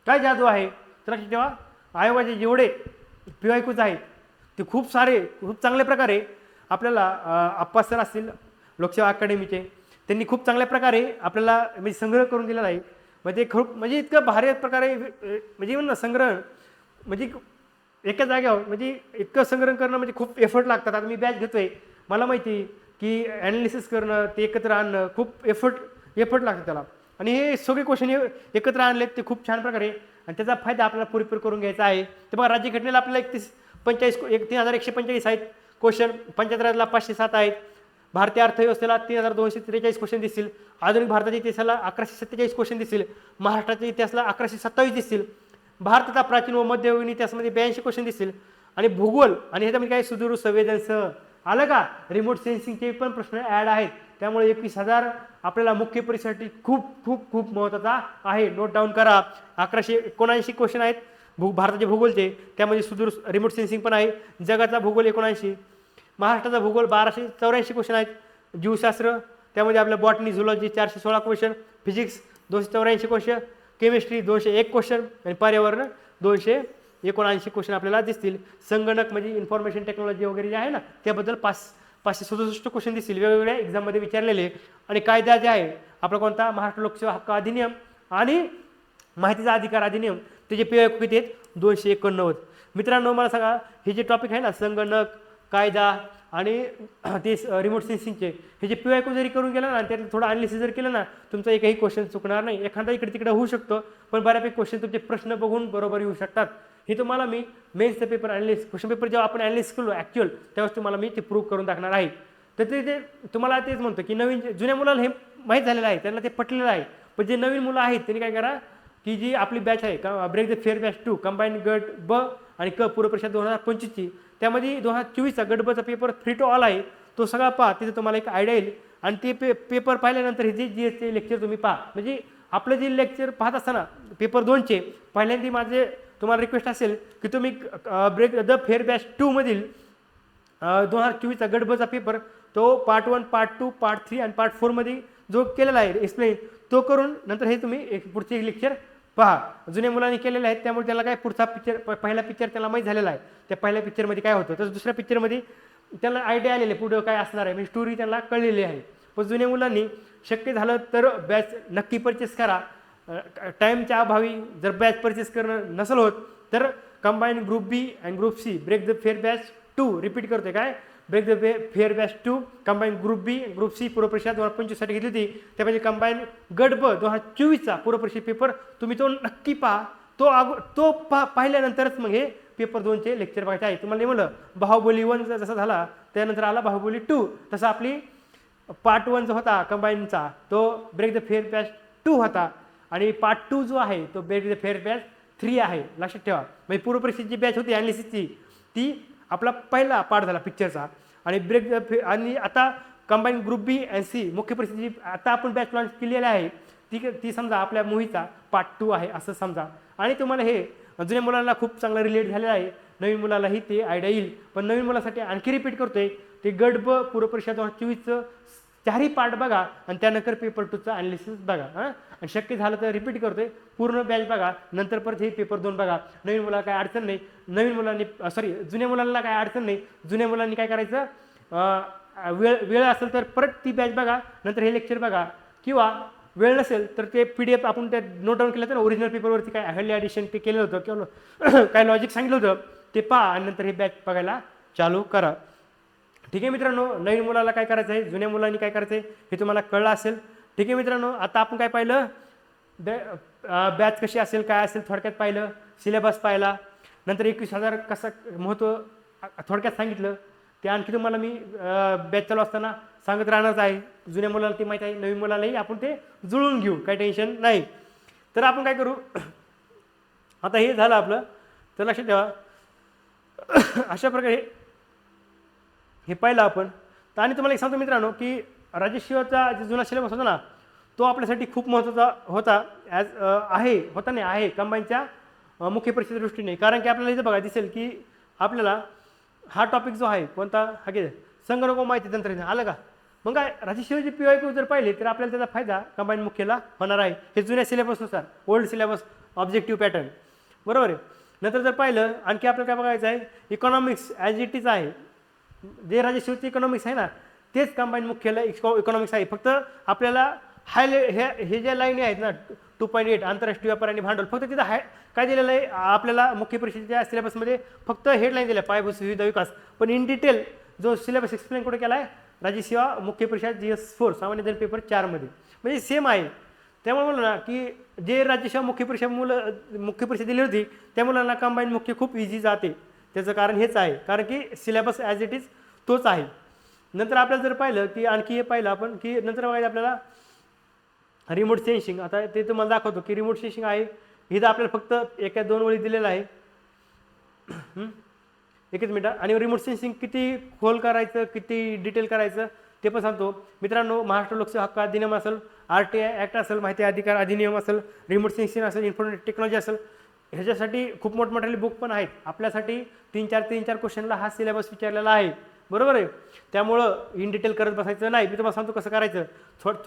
काय जादू आहे तर लक्षात ठेवा. आयोगाचे जेवढे PYQs आहेत ते खूप चांगल्या प्रकारे आपल्याला आप्पा सर असतील लोकसेवा अकॅडमीचे त्यांनी खूप चांगल्या प्रकारे आपल्याला म्हणजे संग्रह करून दिलेला आहे. म्हणजे खूप म्हणजे इतकं भारी प्रकारे म्हणजे म्हणणं संग्रह म्हणजे एका जागेवर म्हणजे इतकं संग्रह करणं म्हणजे खूप एफर्ट लागतात. आता मी बॅच घेतोय, मला माहिती की ॲनालिसिस करणं ते एकत्र आणणं खूप एफर्ट लागतं त्याला. आणि हे सगळे क्वेश्चन एकत्र आणलेत ते खूप छान प्रकारे आणि त्याचा फायदा आपल्याला पुरेपूर करून घ्यायचा आहे. तर बघा राज्यघटनेला आपल्याला 3145 आहेत क्वेश्चन, पंचायत राजला 507 आहेत, भारतीय अर्थव्यवस्थेला 3243 क्वेश्चन दिसतील, आधुनिक भारताच्या इतिहासाला 1147 क्वेश्चन दिसतील, महाराष्ट्राच्या इतिहासाला 1127 दिसतील, भारताचा प्राचीन व मध्ययुगीन इतिहासामध्ये 82 क्वेश्चन दिसतील आणि भूगोल आणि ह्याच्यामध्ये काय सुदूर संवेदनसह आलं का रिमोट सेन्सिंगचे पण प्रश्न ॲड आहेत. त्यामुळे 21,000 आपल्याला मुख्य परीक्षेसाठी खूप खूप खूप महत्त्वाचा आहे. नोट डाऊन करा. 1179 क्वेश्चन आहेत भारताचे भूगोलचे, त्यामध्ये सुदूर रिमोट सेन्सिंग पण आहे. जगाचा भूगोल 79, महाराष्ट्राचा भूगोल 1284 क्वेश्चन आहेत. जीवशास्त्र त्यामध्ये आपलं botany zoology 416 question, physics 284 question, chemistry 201 question आणि पर्यावरण 279 क्वेश्चन आपल्याला दिसतील. संगणक म्हणजे इन्फॉर्मेशन टेक्नॉलॉजी वगैरे जे आहे ना त्याबद्दल 567 क्वेश्चन दिसतील वेगवेगळ्या एक्झाममध्ये विचारलेले. आणि कायदा जे आहे आपला कोणता महाराष्ट्र लोकसेवा हक्क अधिनियम आणि माहितीचा अधिकार अधिनियम त्याचे PYQ किती आहेत 289. मित्रांनो मला सांगा हे जे टॉपिक आहे ना संगणक कायदा आणि ते रिमोट सेन्सिंगचे हे जे PYQ जरी करून गेलं ना त्यात थोडं अनालिसिस जर केलं ना तुमचा एकही क्वेश्चन चुकणार नाही. एखादा इकडे तिकडे होऊ शकतो पण बऱ्यापैकी क्वेश्चन तुमचे प्रश्न बघून बरोबर येऊ शकतात. हे तुम्हाला मी मेन्सचं पेपर क्वेश्चन पेपर जेव्हा आपण ॲनालिसिस केलो ॲक्च्युअल त्यावेळेस तुम्हाला मी ते प्रूव्ह करून दाखवणार आहे. तर ते तुम्हाला तेच म्हणतो की नवीन जुन्या मुलाला हे माहीत झालेलं आहे त्यांना ते पटलेलं आहे. पण जे नवीन मुलं आहेत त्यांनी काय करा की जी आपली बॅच आहे का break the fair batch 2 combine गट ब आणि पूर्व परीक्षा 2025ची त्यामध्ये 2024चा गट बचा पेपर फ्री टू ऑल आहे तो सगळा पहा. तिथे तुम्हाला एक आयडिया येईल आणि ते पेपर पाहिल्यानंतर हे जे GSचे लेक्चर तुम्ही पहा. म्हणजे आपलं जे लेक्चर पाहत असताना पेपर 2चे पहिल्यांदा माझे तुम्हाला रिक्वेस्ट असेल की तुम्ही ब्रेक द फेअर बॅच 2 मधील 2024चा गट बचा पेपर तो पार्ट 1 पार्ट 2 पार्ट 3 आणि पार्ट 4 मध्ये जो केलेला आहे एक्सप्लेन तो करून नंतर हे तुम्ही पुढचे लेक्चर पहा. जुन्या मुलांनी केलेले आहेत त्यामुळे त्याला काय पुढचा पहिला पिक्चर त्याला माहीत झालेला आहे. त्या पहिल्या पिक्चरमध्ये काय होतं तर दुसऱ्या पिक्चरमध्ये त्याला आयडिया आलेले पुढं काय असणार आहे म्हणजे स्टोरी त्यांना कळलेली आहे. पण जुन्या मुलांनी शक्य झालं तर बॅच नक्की परचेस करा. टाईमच्या अभावी जर बॅच परचेस करणं नसेल होत तर कंबाईन ग्रुप बी आणि group C break the fair batch 2 repeat करतोय काय break the fair batch 2 combine group B group C पूर्व परीक्षा 2025साठी घेतली होती. त्यामध्ये कंबाईन गट ब 2024चा पूर्व परीक्षा पेपर तुम्ही तो नक्की पहा. तो पाहिल्यानंतरच मग हे पेपर 2चे लेक्चर बघायचे आहे. तुम्हाला म्हणलं बाहुबली 1 जसा झाला त्यानंतर आला बाहुबली 2 तसा आपली पार्ट 1 जो होता कंबाईनचा तो ब्रेक द फेअर बॅच 2 होता आणि पार्ट 2 जो आहे तो ब्रेक द फेअर बॅच 3 आहे. लक्षात ठेवा म्हणजे पूर्व परीक्षेची बॅच होती ॲनालिसिसची ती आपला पहिला पार्ट झाला पिक्चरचा आणि ब्रेक द आणि आता कंबाईन ग्रुप बी आणि सी मुख्य परीक्षेची आता आपण बॅच लॉन्च केलेली आहे ती समजा आपल्या मूव्हीचा पार्ट 2 आहे असं समजा. आणि तुम्हाला हे जुन्या मुलांना खूप चांगलं रिलेट झालेलं आहे नवीन मुलालाही ते आयडिया येईल. पण नवीन मुलासाठी आणखी रिपीट करतोय ते गट ब पूर्व परीक्षा 2024चं 4ही पार्ट बघा आणि त्यानंतर पेपर 2चं ॲनालिसिस बघा. आणि शक्य झालं तर रिपीट करतोय पूर्ण बॅच बघा नंतर परत हे पेपर 2 बघा. नवीन मुलाला काय अडचण नाही नवीन मुलांनी जुन्या मुलांना काय अडचण नाही. जुन्या मुलांनी काय करायचं वेळ असेल तर परत ती बॅच बघा नंतर हे लेक्चर बघा किंवा वेळ नसेल तर ते PDF आपण त्या नोट डाऊन केलं होतं ना ओरिजिनल पेपरवरती काय हल्ली ॲडिशन ते केलं होतं किंवा काय लॉजिक सांगितलं होतं ते पहा आणि नंतर हे बॅच बघायला चालू करा. ठीक आहे मित्रांनो नवीन मुलाला काय करायचं आहे जुन्या मुलांनी काय करायचं आहे हे तुम्हाला कळलं असेल. ठीक आहे मित्रांनो आता आपण काय पाहिलं बॅच कशी असेल काय असेल थोडक्यात पाहिलं सिलेबस पाहिला नंतर 21,000 कसं महत्त्व थोडक्यात सांगितलं. ते आणखी तुम्हाला मी बॅच चालू असताना सांगत राहणारच आहे. जुन्या मुलाला ते माहीत आहे नवीन मुलालाही आपण ते जुळवून घेऊ काही टेन्शन नाही. तर आपण काय करू आता हे झालं आपलं तर लक्षात ठेवा अशा प्रकारे हे पाहिलं आपण. तर आणि तुम्हाला एक सांगतो मित्रांनो की राज्यसेवाचा जो जुना सिलेबस होता ना तो आपल्यासाठी खूप महत्त्वाचा होता होता नाही आहे कंबाईनच्या मुख्य परीक्षेच्या दृष्टीने. कारण की आपल्याला इथं बघा दिसेल की आपल्याला हा टॉपिक जो आहे कोणता हा घे संगणक व माहिती तंत्रज्ञान आलं का. मग काय राज्यसेवेचे PYQ जर पाहिले तर आपल्याला त्याचा फायदा कंबाईन मुख्यला होणार आहे. हे जुन्या सिलेबसनुसार ओल्ड सिलेबस ऑब्जेक्टिव्ह पॅटर्न बरोबर आहे. नंतर जर पाहिलं आणखी आपल्याला काय बघायचं आहे इकॉनॉमिक्स ॲज इट इज आहे जे राज्यसेवेचे इकॉनॉमिक्स आहे ना तेच कंबाईन मुख्यला इकॉनॉमिक्स आहे. फक्त आपल्याला हे ज्या लाईनी आहेत ना 2.8 आंतरराष्ट्रीय व्यापार आणि भांडवल फक्त तिथं काय दिलेलं आहे आपल्याला मुख्य परीक्षेच्या सिलेबसमध्ये फक्त हेडलाईन दिल्या पायाभूत सुविधा विकास. पण इन डिटेल जो सिलेबस एक्सप्लेन कुठे केला आहे राज्यसेवा मुख्य परीक्षा GS4 सामान्य ज्ञान पेपर 4 मध्ये म्हणजे सेम आहे. त्यामुळे म्हणलं ना की जे राज्यसेवा मुख्य परीक्षा दिली होती त्या मुलांना कंबाईन मुख्य खूप इझी जाते. त्याचं कारण हेच आहे कारण की सिलेबस ॲज इट इज तोच आहे. नंतर आपल्याला जर पाहिलं की आणखी हे पाहिलं आपण की नंतर बघायचं आपल्याला रिमोट सेन्सिंग. आता ते तुम्हाला दाखवतो की रिमोट सेन्सिंग आहे इथं आपल्याला फक्त 1-2 ओळी दिलेलं आहे. एकच मिनटं आणि रिमोट सेन्सिंग किती खोल करायचं किती डिटेल करायचं ते पण सांगतो मित्रांनो. महाराष्ट्र लोकसेवा हक्क अधिनियम असेल RTI ॲक्ट असेल माहिती अधिकार अधिनियम असेल रिमोट सेन्सिंग असेल इन्फॉर्मेशन टेक्नॉलॉजी असेल ह्याच्यासाठी खूप मोठमोठे बुक पण आहेत. आपल्यासाठी 3-4 क्वेश्चनला हा सिलेबस विचारलेला आहे बरोबर आहे. त्यामुळं इन डिटेल करत बसायचं नाही. मी तुम्हाला सांगतो कसं करायचं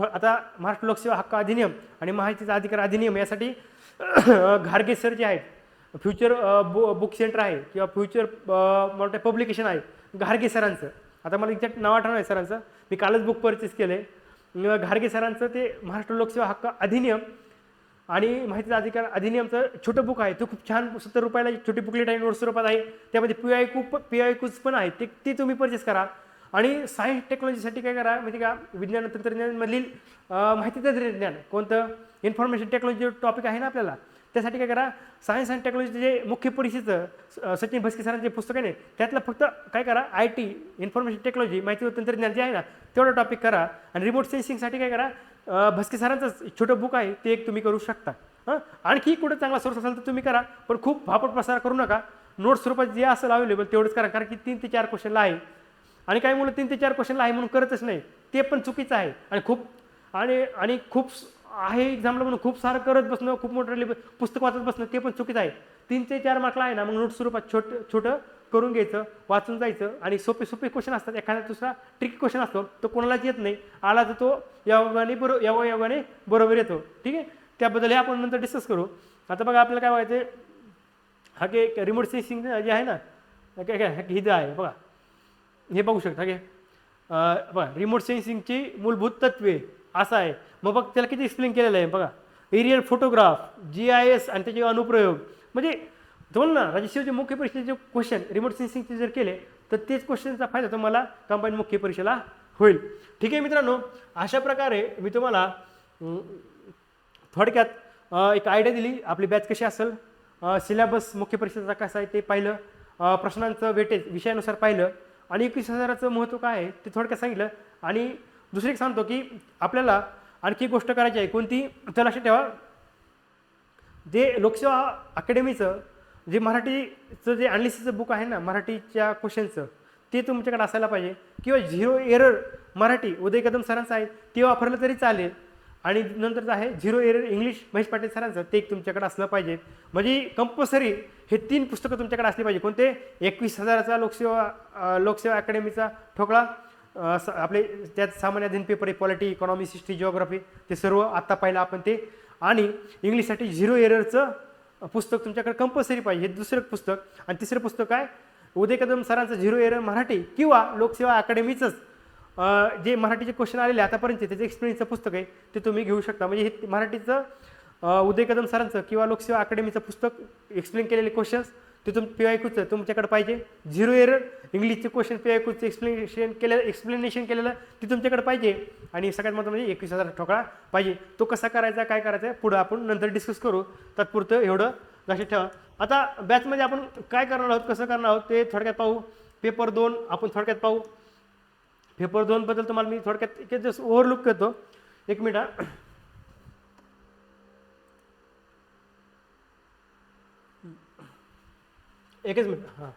आता महाराष्ट्र लोकसेवा हक्क अधिनियम आणि माहितीचा अधिकार अधिनियम यासाठी घारगे सर जे आहेत फ्युचर बुक सेंटर आहे किंवा फ्युचर मोठे पब्लिकेशन आहे घारगे सरांचं. आता मला एक्झॅक्ट नाव आठवण आहे सरांचं, मी कालच बुक परचेस केलं आहे. घारगे सरांचं ते महाराष्ट्र लोकसेवा हक्क अधिनियम आणि माहितीचा अधिकार अधिनियमचं छोटं बुक आहे. तो खूप छान 70 रुपयाला छोटी बुकलेट आहे, नोट्स स्वरूपात आहे. त्यामध्ये PIQs पण आहे, ते तुम्ही परचेस करा. आणि सायन्स टेक्नॉलॉजीसाठी काय करा माहिती का, विज्ञान तंत्रज्ञानमधील माहिती तंत्रज्ञान कोणतं इन्फॉर्मेशन टेक्नॉलॉजी टॉपिक आहे ना आपल्याला, त्यासाठी काय करा सायन्स अँड टेक्नॉलॉजी जे मुख्य परिषदेचं सचिन भस्के सरांचे पुस्तक आहे ना, त्यातलं फक्त काय करा IT इन्फॉर्मेशन टेक्नॉलॉजी माहिती व तंत्रज्ञान जे आहे ना तेवढं टॉपिक करा. आणि रिमोट सेन्सिंगसाठी काय करा भस्के सरांचं छोटं बुक आहे ते एक तुम्ही करू शकता. आणखी कुठं चांगला सोर्स असेल तर तुम्ही करा, पण खूप भापट प्रसार करू नका. नोट्स स्वरूपात जे असेल अवेलेबल तेवढंच करा, कारण की 3 ते 4 क्वेश्चनला आहे. आणि काही मुलं 3 ते 4 क्वेश्चनला आहे म्हणून करतच नाही, ते पण चुकीचं आहे. आणि खूप आहे एक्झामला म्हणून खूप सारं करत बसणं, खूप मोठं पुस्तक वाचत बसणं ते पण चुकीचं आहे. 3 ते 4 मार्कला आहे ना, मग नोट्स स्वरूपात छोटं करून घ्यायचं, वाचून जायचं. आणि सोपे क्वेश्चन असतात, एखादा दुसरा ट्रिकी क्वेश्चन असतो तो कोणालाच येत नाही, आला तर तो योगाने बरोबर येतो. ठीक आहे, त्याबद्दल हे आपण नंतर डिस्कस करू. आता बघा आपल्याला काय बघायचं, हा की रिमोट सेन्सिंग जे आहे ना, काय हिचं आहे बघा, हे बघू शकता की बघा रिमोट सेन्सिंगची मूलभूत तत्वे असं आहे. मग बघ त्याला किती एक्सप्लेन केलेलं आहे बघा, एरियल फोटोग्राफ, GIS आणि त्याचे अनुप्रयोग. म्हणजे दोन ना राज्यसेवेचे मुख्य परीक्षेचे क्वेश्चन रिमोट सेन्सिंगचे जर केले तर तेच क्वेश्चनचा फायदा तुम्हाला कंबाईन मुख्य परीक्षेला होईल. ठीक आहे मित्रांनो, अशा प्रकारे मी तुम्हाला थोडक्यात एक आयडिया दिली आपली बॅच कशी असेल. सिलेबस मुख्य परीक्षेचा कसा आहे ते पाहिलं, प्रश्नांचं वेटेज विषयानुसार पाहिलं, आणि 21,000चं महत्त्व काय आहे ते थोडक्यात सांगितलं. आणि दुसरी एक सांगतो की आपल्याला आणखी गोष्ट करायची आहे कोणती, तर लक्षात ठेवा, जे लोकसेवा अकॅडमीचं जे मराठीचं जे ॲनालिसिसचं बुक आहे ना मराठीच्या क्वेश्चनचं, ते तुमच्याकडे असायला पाहिजे. किंवा 0 एरर मराठी उदय कदम सरांचं आहे ते वापरलं तरी चालेल. आणि नंतरचं आहे 0 एरर इंग्लिश महेश पाटील सरांचं, ते एक तुमच्याकडे असलं पाहिजे. म्हणजे कंपल्सरी हे 3 पुस्तकं तुमच्याकडे असली पाहिजे. कोणते, 21,000चा लोकसेवा अकॅडमीचा ठोकळा, आपले त्यात सामान्य अध्ययन पेपर आहे, पॉलिटी, इकॉनॉमिक्स, हिस्ट्री, जिओग्राफी, ते सर्व आत्ता पाहिलं आपण ते. आणि इंग्लिशसाठी 0 एररचं पुस्तक तुमच्याकडे कंपल्सरी पाहिजे, हे दुसरं पुस्तक. आणि तिसरं पुस्तक काय, उदय कदम सरांचं 0 एरर मराठी किंवा लोकसेवा अकॅडमीचंच जे मराठीचे क्वेश्चन आलेले आतापर्यंत त्याचं एक्सपिरियन्सचं पुस्तक आहे ते तुम्ही घेऊ शकता. म्हणजे हे मराठीचं उदय कदम सरांचं किंवा लोकसेवा अकॅडमीचं पुस्तक एक्सप्लेन केलेले क्वेश्चन्स ते PIQचं तुमच्याकडे पाहिजे. 0 एरर इंग्लिशचे क्वेश्चन PIQचं एक्सप्लेनेशन केलेलं ते तुमच्याकडे पाहिजे. आणि सगळ्यात महत्त्वाचं म्हणजे 21,000 ठोकळा पाहिजे. तो कसा करायचा काय करायचा पुढं आपण नंतर डिस्कस करू, तात्पुरतं एवढं लक्षात ठेवा. आता बॅचमध्ये आपण काय करणार आहोत, कसं करणार आहोत ते थोडक्यात पाहू. पेपर 2 आपण थोडक्यात पाहू. पेपर 2 बद्दल तुम्हाला मी थोडक्यात जस्ट ओव्हरलुक करतो, 1 मिनिट. एकच मिनिट. हां,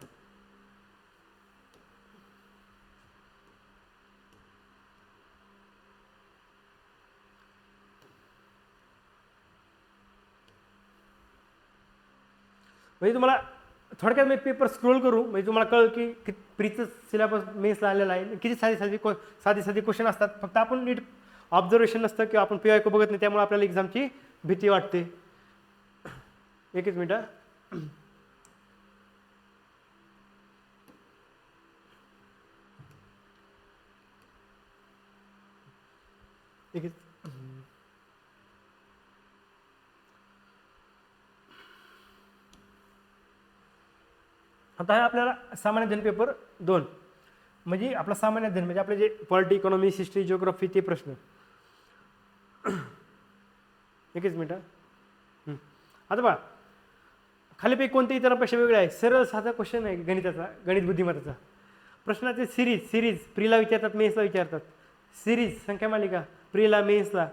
म्हणजे तुम्हाला थोडक्यात मी पेपर स्क्रोल करू म्हणजे तुम्हाला कळलं की प्रीचं सिलेबस मेन्सला आलेला आहे, किती साधी क्वेश्चन असतात. फक्त आपण नीट ऑब्झर्वेशन नसतं किंवा आपण PIQ बघत नाही, त्यामुळे आपल्याला एक्झामची भीती वाटते. एकच मिनिट. आता आहे आपल्याला सामान्य अध्ययन पेपर 2, म्हणजे आपला सामान्य अध्ययन म्हणजे आपले जे पॉलिटी, इकॉनॉमिक्स, हिस्ट्री, जिओग्राफी ते प्रश्न. एकच मिनिट. आता बघा खालीपैकी कोणते इतर पेक्षा वेगळे आहे. सरळ साधा क्वेश्चन आहे गणिताचा, गणित बुद्धिमत्ताचा. प्रश्नाचे सिरीज प्रीला विचारतात, मेन्सला विचारतात. सिरीज संख्या मालिका प्रीला मेन्सला,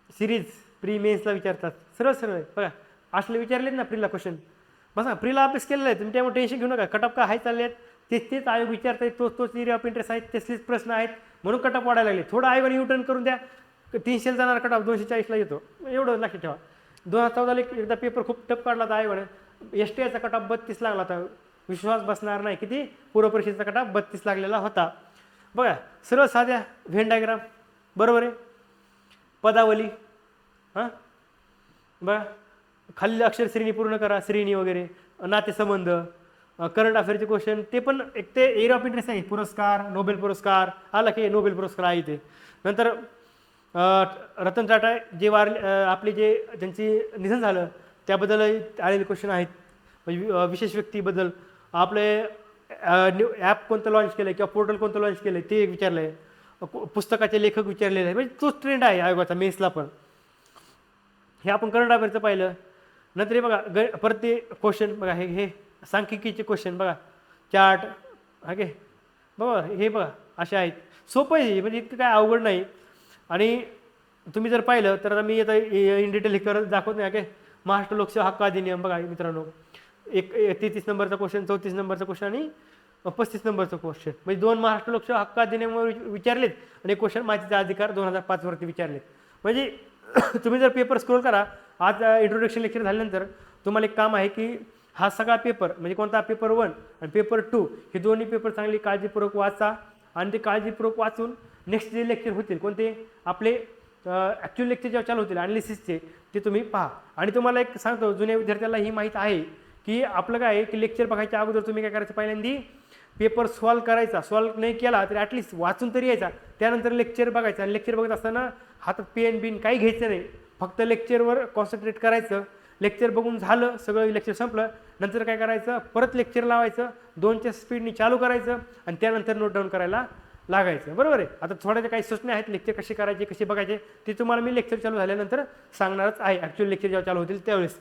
सिरीज प्री मेन्सला विचारतात. सरळ बघा असले विचारलेत ना प्रीला क्वेश्चन. बसा प्रीला अभ्यास केलेला आहे तुम्ही, त्यामुळे टेन्शन घेऊ नका. कटअप का हाय चालले आहेत, तेच आयोग विचारत आहेत, तोच एरिया ऑफ इंटरेस्ट आहेत, तेच प्रश्न आहेत, म्हणून कटअप वाढायला लागले. थोडं आयोगाने युटर्न करून द्या, 300 जाणार कटअप 240ला येतो, एवढं लक्षात ठेवा. 2014ला एकदा पेपर खूप टफ काढला होता आयोगाने, STIचा कटअप 32 लागला होता. विश्वास बसणार नाही, किती पूर्व परीक्षेचा कटअप 32 लागलेला होता. बघा सर्व साध्या व्हेन डायग्राम बरोबर आहे, पदावली. हां बघा खालील अक्षर श्रेणी पूर्ण करा, श्रेणी वगैरे, नातेसंबंध, करंट अफेअरचे क्वेश्चन, ते पण एक ते एरिया ऑफ इंटरेस्ट आहे. पुरस्कार, नोबेल पुरस्कार आला की नोबेल पुरस्कार आहे ते. नंतर रतन टाटा जे आपले जे त्यांची निधन झालं त्याबद्दल आलेले क्वेश्चन आहेत. म्हणजे विशेष व्यक्तीबद्दल आपले ॲप कोणतं लॉन्च केलं किंवा पोर्टल कोणतं लॉन्च केलं ते एक विचारलं आहे. पुस्तकाचे लेखक विचारलेले आहे. म्हणजे तोच ट्रेंड आहे आयोगाचा मेन्सला पण. हे आपण करंट अफेअरचं पाहिलं. नंतर हे बघा परत ते क्वेश्चन बघा, हे सांख्यिकीचे क्वेश्चन बघा, चार्ट हागे बघा, हे बघा असे आहेत. सोपं आहे म्हणजे इतकं काय अवघड नाही. आणि तुम्ही जर पाहिलं तर आता मी आता इन डिटेल हे करत दाखवत नाही काय. महाराष्ट्र लोकसेवा हक्क अधिनियम बघा मित्रांनो, 33 नंबरचा क्वेश्चन, 34 नंबरचा क्वेश्चन आणि 35 नंबरचं क्वेश्चन. म्हणजे 2 महाराष्ट्र लोकसेवा हक्क अधिनियमवर विचारलेत आणि एक क्वेश्चन माहितीचा अधिकार 2005 वरती विचारलेत. म्हणजे तुम्ही जर पेपर स्क्रोल करा, आज इंट्रोडक्शन लेक्चर झाल्यानंतर तुम्हाला एक काम आहे की हा सगळा पेपर म्हणजे कोणता पेपर 1 आणि पेपर 2 हे दोन्ही पेपर चांगली काळजीपूर्वक वाचा. आणि ते काळजीपूर्वक वाचून नेक्स्ट जे लेक्चर होतील कोणते आपले ॲक्च्युअल लेक्चर जेव्हा चालू होतील ॲनालिसिसचे, ते तुम्ही पहा. आणि तुम्हाला एक सांगतो, जुन्या विद्यार्थ्याला ही माहीत आहे की आपलं काय आहे की लेक्चर बघायच्या अगोदर तुम्ही काय करायचं, पहिल्यांदी पेपर सॉल्व करायचा. सॉल्व नाही केला तरी ॲटलिस्ट वाचून तरी यायचा. त्यानंतर लेक्चर बघायचं. आणि लेक्चर बघत असताना हातात पेन बिन काही घ्यायचं नाही, फक्त लेक्चरवर कॉन्सन्ट्रेट करायचं. लेक्चर बघून झालं, सगळं लेक्चर संपलं, नंतर काय करायचं, परत लेक्चर लावायचं, 2च्या स्पीडनी चालू करायचं आणि त्यानंतर नोट डाऊन करायला लागायचं. बरोबर आहे. आता थोड्याशा काही सूचना आहेत लेक्चर कसे करायचे, कसे बघायचे, ते तुम्हाला मी लेक्चर चालू झाल्यानंतर सांगणारच आहे. ॲक्च्युअल लेक्चर जेव्हा चालू होतील त्यावेळेस.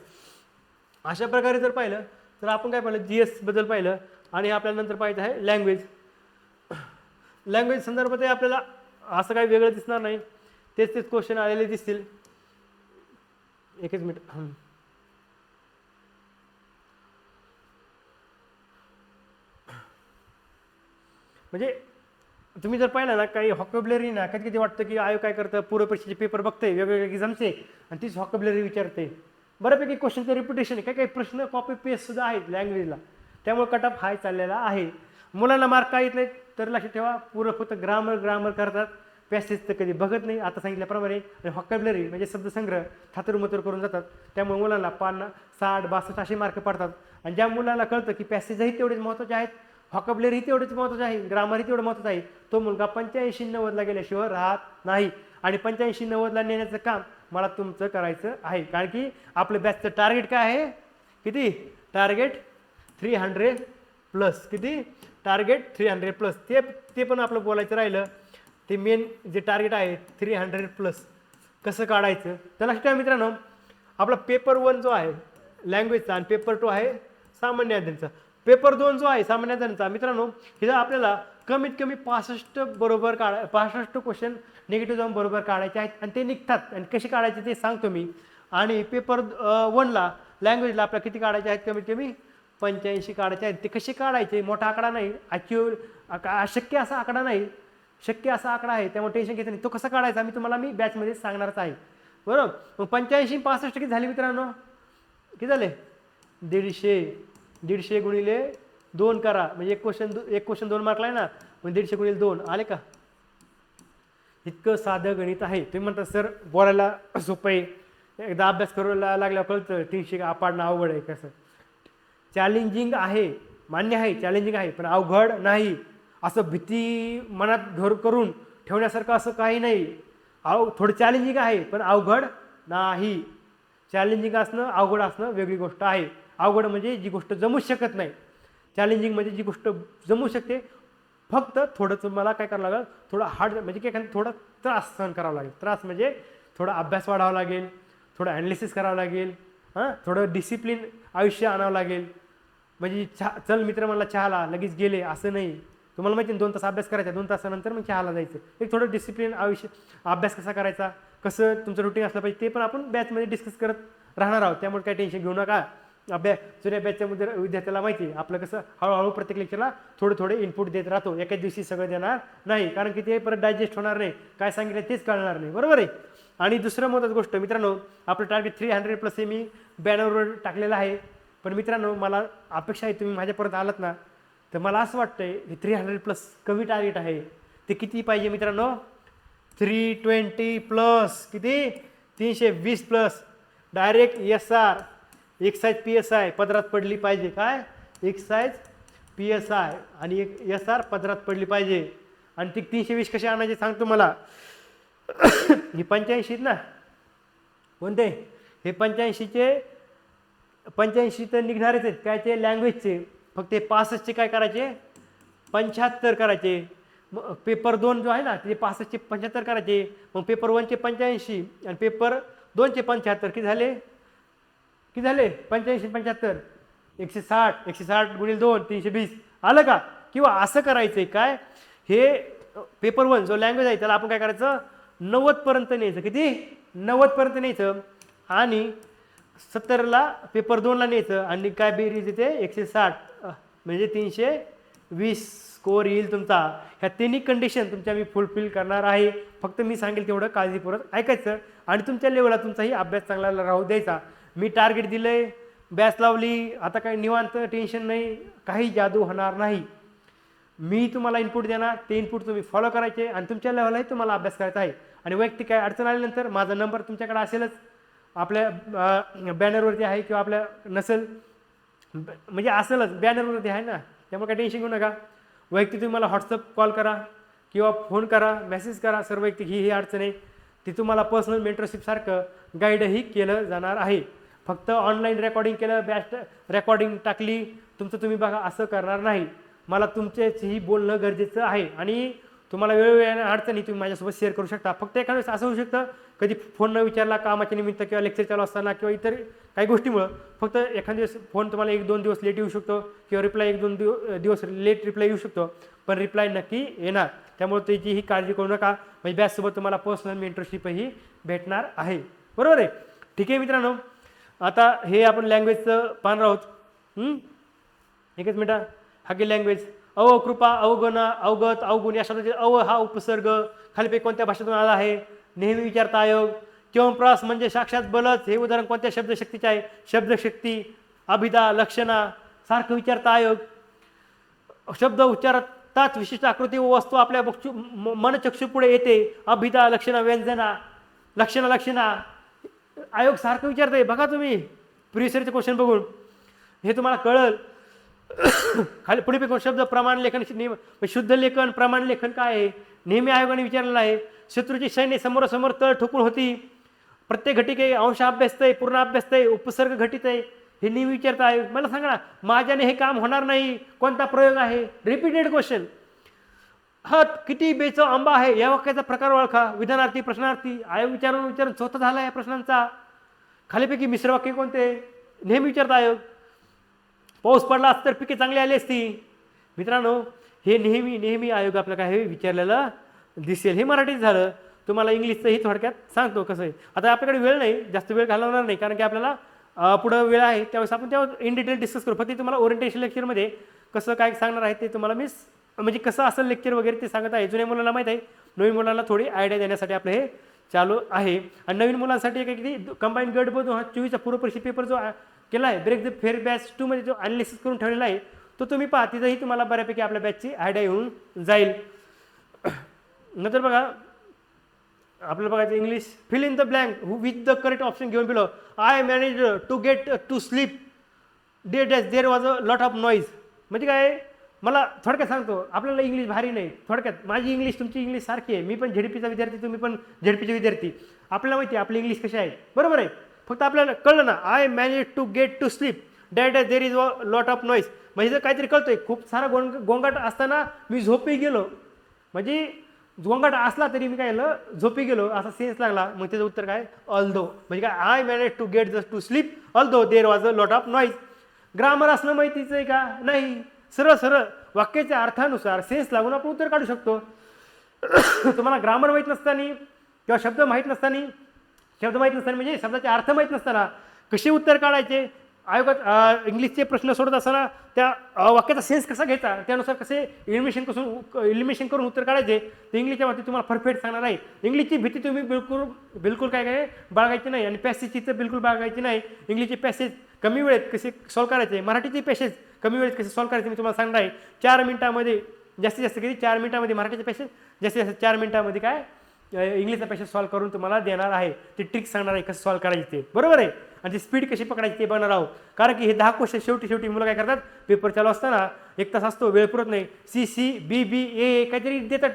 अशा प्रकारे जर पाहिलं तर आपण काय पाहिलं, GS बद्दल पाहिलं. आणि आपल्याला नंतर पाहिजे आहे लँग्वेज. लँग्वेज संदर्भात आपल्याला असं काही वेगळं दिसणार नाही, तेच क्वेश्चन आलेले दिसतील. एकच मिनिट. म्हणजे तुम्ही जर पाहिलं ना, काही हॉकॅब्युलरी ना कधी कधी वाटतं की आयोग काय करतं, पूर्व परीक्षेचे पेपर बघते वेगवेगळे एक्झामचे आणि तीच हॉकॅब्युलरी विचारते. बऱ्यापैकी क्वेश्चनचं रिपिटेशन आहे, काही प्रश्न कॉपी पेस्ट सुद्धा आहेत लँग्वेजला. त्यामुळे कट ऑफ हाय चाललेला आहे. मुलांना मार्क काय येत नाहीत तर लक्षात ठेवा, पूर्ण फक्त ग्रामर करतात, पॅसेज तर कधी बघत नाही आता सांगितल्याप्रमाणे. आणि हॉकॅब्युलरी म्हणजे शब्दसंग्रह थातुरमतुर करून जातात. त्यामुळे मुलांना 50, 60, 62 असे मार्क पडतात. आणि ज्या मुलांना कळतं की पॅसेजही तेवढेच महत्त्वाचे आहेत, हॉकॅब्युलरी तेवढेच महत्त्वाचे आहे, ग्रामरही तेवढं महत्त्वाचं आहे, तो मुलगा 85-90ला गेल्याशिवाय राहत नाही. आणि 85-90ला नेण्याचं काम मला तुमचं करायचं आहे. कारण की आपलं बॅचचं टार्गेट काय आहे, किती टार्गेट 300+. किती टार्गेट 300+. ते पण आपलं बोलायचं राहिलं. ते मेन जे टार्गेट आहे 300+ कसं काढायचं. तर लक्षात ठेवा मित्रांनो, आपला पेपर 1 जो आहे लँग्वेजचा आणि पेपर 2 आहे सामान्य अध्ययनाचा. पेपर 2 जो आहे सामान्य अध्ययनाचा मित्रांनो, हे आपल्याला कमीत कमी 65 बरोबर 65 क्वेश्चन निगेटिव्ह जाऊन बरोबर काढायचे आहेत. आणि ते निघतात. आणि कसे काढायचे ते सांगतो मी. आणि पेपर 1ला लँग्वेजला आपल्याला किती काढायचे आहेत, कमीत कमी 85 काढायचे आहेत. ते कसे काढायचे, मोठा आकडा नाही, अशक्य असा आकडा नाही, शक्य असा आकडा आहे, त्यामुळे टेन्शन घ्यायचं नाही. तो कसा काढायचा मी बॅचमध्ये सांगणारच आहे. बरोबर. मग 85-65 किती झाले मित्रांनो, किती झाले, 150 गुणिले 2 करा. म्हणजे एक क्वेश्चन 2 मार्कला आहे ना, मग 150 गुणिले 2 आले का. इतकं साधं गणित आहे. तुम्ही म्हणता सर बोलायला सोपं आहे, एकदा अभ्यास करायला लागल्यावर कळतं 300 पाडणं अवघड आहे. कसं चॅलेंजिंग आहे, मान्य आहे चॅलेंजिंग आहे, पण अवघड नाही. असं भीती मनात घर करून ठेवण्यासारखं असं काही नाही. थोडं चॅलेंजिंग आहे पण अवघड नाही. चॅलेंजिंग असणं अवघड असणं वेगळी गोष्ट आहे. अवघड म्हणजे जी गोष्ट जमूच शकत नाही, चॅलेंजिंग म्हणजे जी गोष्ट जमू शकते. फक्त थोडं तुम्हाला काय करावं लागेल, थोडं हार्ड म्हणजे काय थोडा त्रास सहन करावा लागेल. त्रास म्हणजे थोडा अभ्यास वाढावा लागेल, थोडं ॲनालिसिस करावं लागेल, थोडं डिसिप्लिन आयुष्य आणावं लागेल. म्हणजे चल मित्र म्हणला चहाला लगेच गेले असं नाही. तुम्हाला माहिती आहे 2 तास अभ्यास करायचा, 2 तासानंतर मग चहाला जायचं. एक थोडं डिसिप्लिन आयुष्य, अभ्यास कसा करायचा, कसं तुमचं रुटीन असलं पाहिजे, ते पण आपण बॅचमध्ये डिस्कस करत राहणार आहोत. त्यामुळे काही टेन्शन घेऊ नका. जुन्या बॅचच्या विद्यार्थ्याला माहिती आहे आपलं कसं हळूहळू प्रत्येक लेक्चरला थोडे इनपुट देत राहतो. एकाच दिवशी सगळं देणार नाही, कारण की ते परत डायजेस्ट होणार नाही, काय सांगितलं तेच कळणार नाही. बरोबर आहे. आणि दुसरं महत्त्वाची गोष्ट मित्रांनो, आपलं टार्गेट 300+ हे मी बॅनरवर टाकलेलं आहे. पण मित्रांनो मला अपेक्षा आहे तुम्ही माझ्यापर्यंत आलात ना, तर मला असं वाटतंय की 300+ कमी टार्गेट आहे. ते किती पाहिजे मित्रांनो, 320+. किती, 320+. डायरेक्ट SR एक्साईज PSI पदरात पडली पाहिजे. काय एक्साईज PSI आणि एक SR पदरात पडली पाहिजे. आणि ती 320 कशी आणायचे सांगतो मला. ही 85 ना कोणते हे 85 तर निघणारेच आहेत काय ते लँग्वेजचे. फक्त हे 65चे काय करायचे 75 करायचे. मग पेपर 2 जो आहे ना ते 65चे 75 करायचे. मग पेपर 1चे 85 आणि पेपर 2चे 75 किती झाले 85 75 160 गुणिले 2 320 आलं का. किंवा असं करायचंय काय हे पेपर 1 जो लँग्वेज आहे त्याला आपण काय करायचं 90 पर्यंत न्यायचं. किती 90 पर्यंत न्यायचं आणि 70ला पेपर 2ला न्यायचं आणि काय बेरीज येते 160 म्हणजे 320 स्कोर येईल तुमचा. ह्या तिन्ही कंडिशन तुमच्या मी फुलफिल करणार आहे. फक्त मी सांगेल तेवढं काळजीपूर्वक ऐकायचं आणि तुमच्या लेवलला तुमचाही अभ्यास चांगला राहू द्यायचा. मी टार्गेट दिलंय बॅच लावली आता काही निवांत टेन्शन नाही काही जादू होणार नाही. मी तुम्हाला इनपुट देणार ते इनपुट तुम्ही फॉलो करायचे आणि तुमच्या लेवललाही तुम्हाला अभ्यास करायचा आहे. आणि वैयक्तिक काय अडचण आल्यानंतर माझा नंबर तुमच्याकडे असेलच आपल्या बॅनरवरती आहे किंवा आपल्या नसेल म्हणजे असेलच बॅनरवरती आहे ना त्यामुळे काय टेन्शन घेऊ नका. वैयक्तिक तुम्ही मला व्हॉट्सअप कॉल करा किंवा फोन करा मेसेज करा. सर्व वैयक्तिक ही अडचण आहे ती तुम्हाला पर्सनल मेंटरशिपसारखं गाईडही केलं जाणार आहे. फक्त ऑनलाईन रेकॉर्डिंग केलं बॅच रेकॉर्डिंग टाकली तुमचं तुम्ही बघा असं करणार नाही. मला तुमच्याशी बोलणं गरजेचं आहे आणि तुम्हाला वेळोवेळी अडचणी तुम्ही माझ्यासोबत शेअर करू शकता. फक्त एखाद्या वेळेस असं होऊ शकतं कधी फोन न विचारला कामाच्या निमित्त किंवा लेक्चर चालू असताना किंवा इतर काही गोष्टीमुळं फक्त एखाद्या दिवस फोन तुम्हाला 1-2 दिवस लेट येऊ शकतो किंवा रिप्लाय 1-2 दिवस लेट रिप्लाय येऊ शकतो पण रिप्लाय नक्की येणार. त्यामुळे त्याची ही काळजी करू नका. म्हणजे बॅचसोबत तुम्हाला पर्सनल मेंटरशिपही भेटणार आहे. बरोबर आहे. ठीक आहे मित्रांनो आता हे आपण लँग्वेजचं पाहणार आहोत. एकच मिनटं हागी लँग्वेज कृपा अवगण अवगत अवगुण या शब्दाचे हा उपसर्ग खालीपैकी कोणत्या भाषेतून आला आहे. नेहमी विचारता आयोग च्यवनप्रास म्हणजे साक्षात बलच हे उदाहरण कोणत्या शब्दशक्तीचे आहे. शब्दशक्ती अभिधा लक्षणा सारखं विचारता आयोग. शब्द उच्चारतात विशिष्ट आकृती व वस्तू आपल्या मनचक्षुपुढे येते. अभिधा लक्षणा व्यंजना लक्षणा आयोग सारखं विचारतंय. बघा तुम्ही प्रिवियस क्वेश्चन बघून हे तुम्हाला कळल. खाली पुढे पण शब्द प्रमाण लेखन शुद्ध लेखन प्रमाण लेखन काय आहे नेहमी आयोगाने विचारलेलं आहे. शत्रूची सैन्य समोरासमोर तळ ठोकून होती. प्रत्येक घटिके अंश अभ्यासतंय पूर्ण अभ्यासतंय उपसर्ग घटित आहे हे नेहमी विचारता आहे. मला सांगा ना माझ्याने हे काम होणार नाही कोणता प्रयोग आहे. Repeated question. किती बेचा आंबा आहे या वाक्याचा प्रकार ओळखा. विधानार्थी प्रश्नार्थी आयोग विचारून स्वतः झाला या प्रश्नांचा. खालीपैकी मिश्र वाक्य कोणते नेहमी विचारता आयोग. पाऊस पडला तर पिके चांगली आली असती. मित्रांनो हे नेहमी आयोग आपल्याला काय विचारलेलं दिसेल. हे मराठीत झालं. तुम्हाला इंग्लिशचंही थोडक्यात सांगतो कसं आहे. आता आपल्याकडे वेळ नाही जास्त वेळ घालवणार नाही कारण की आपल्याला पुढं वेळ आहे त्यावेळेस आपण त्यावर इन डिटेल डिस्कस करू. फक्त तुम्हाला ओरिएंटेशन लेक्चरमध्ये कसं काय सांगणार आहे ते तुम्हाला मी म्हणजे कसं असेल लेक्चर वगैरे ते सांगत आहे. जुन्या मुलांना माहीत आहे नवीन मुलांना थोडी आयडिया देण्यासाठी आपलं हे चालू आहे. आणि नवीन मुलांसाठी एक किती कंबाईन गट बघून हा 24चा पूर्वपरीक्षा पेपर जो केला आहे ब्रेक द फेअर बॅच 2 मध्ये जो अनालिसिस करून ठेवलेला आहे तो तुम्ही पहा. तिथंही तुम्हाला बऱ्यापैकी आपल्या बॅचची आयडिया येऊन जाईल. नंतर बघा आपल्याला बघायचं English fill in the blank with the correct option घेऊन below. I manage to get to sleep there was a lot of noise. म्हणजे काय मला थोडक्यात सांगतो आपल्याला इंग्लिश भारी नाही. थोडक्यात माझी इंग्लिश तुमची इंग्लिश सारखी आहे. मी पण झेडपीचा विद्यार्थी तुम्ही पण झेडपीचे विद्यार्थी. आपल्याला माहिती आहे आपली इंग्लिश कशी आहे बरोबर आहे. फक्त आपल्याला कळलं ना I manage to get to sleep there is a lot of noise. म्हणजे जर काहीतरी कळतोय खूप सारा गोंगाट असताना मी झोपी गेलो. म्हणजे गोंगाट असला तरी मी काय झालं झोपी गेलो असा सेन्स लागला. मग त्याचं उत्तर काय ऑल्दो. म्हणजे काय I manage to get just to sleep although there was a lot of noise. Grammar असणं माहितीचं आहे का नाही. सरळ वाक्याच्या अर्थानुसार सेन्स लागून आपण उत्तर काढू शकतो. तुम्हाला ग्रामर माहीत नसताना किंवा शब्द माहीत नसताना म्हणजे शब्दाचे अर्थ माहीत नसताना कसे उत्तर काढायचे. आयोगात इंग्लिशचे प्रश्न सोडत असताना त्या वाक्याचा सेन्स कसा घ्यायचा त्यानुसार कसे इलिमिनेशन करून उत्तर काढायचे ते इंग्लिशच्या बाबतीत तुम्हाला परफेक्ट सांगणार नाही. इंग्लिशची भीती तुम्ही बिलकुल काय बाळगायची नाही आणि पॅसेजची तर बिलकुल बाळगायची नाही. इंग्लिशचे पॅसेज कमी वेळेत कसे सॉल्व करायचे मराठीचे पॅसेज कमी वेळेत कसे सॉल्व करायचे मी तुम्हाला सांगणार आहे. 4 मिनिटामध्ये जास्तीत जास्त किती 4 मिनिटामध्ये मराठीचे पॅसेज जास्तीत जास्त 4 मिनिटामध्ये काय इंग्लिशचा पेशा सॉल्व करून तुम्हाला देणार आहे. ती ट्रिक सांगणार आहे कसं सॉल्व करायची ते, बरोबर आहे. आणि ती स्पीड कशी पकडायची ते बघणार आहोत. कारण की हे 10 क्वेश्चन शेवटी मुलं काय करतात, पेपर चालू असताना 1 तास असतो, वेळ पुरत नाही, सी बी बी ए काहीतरी देतात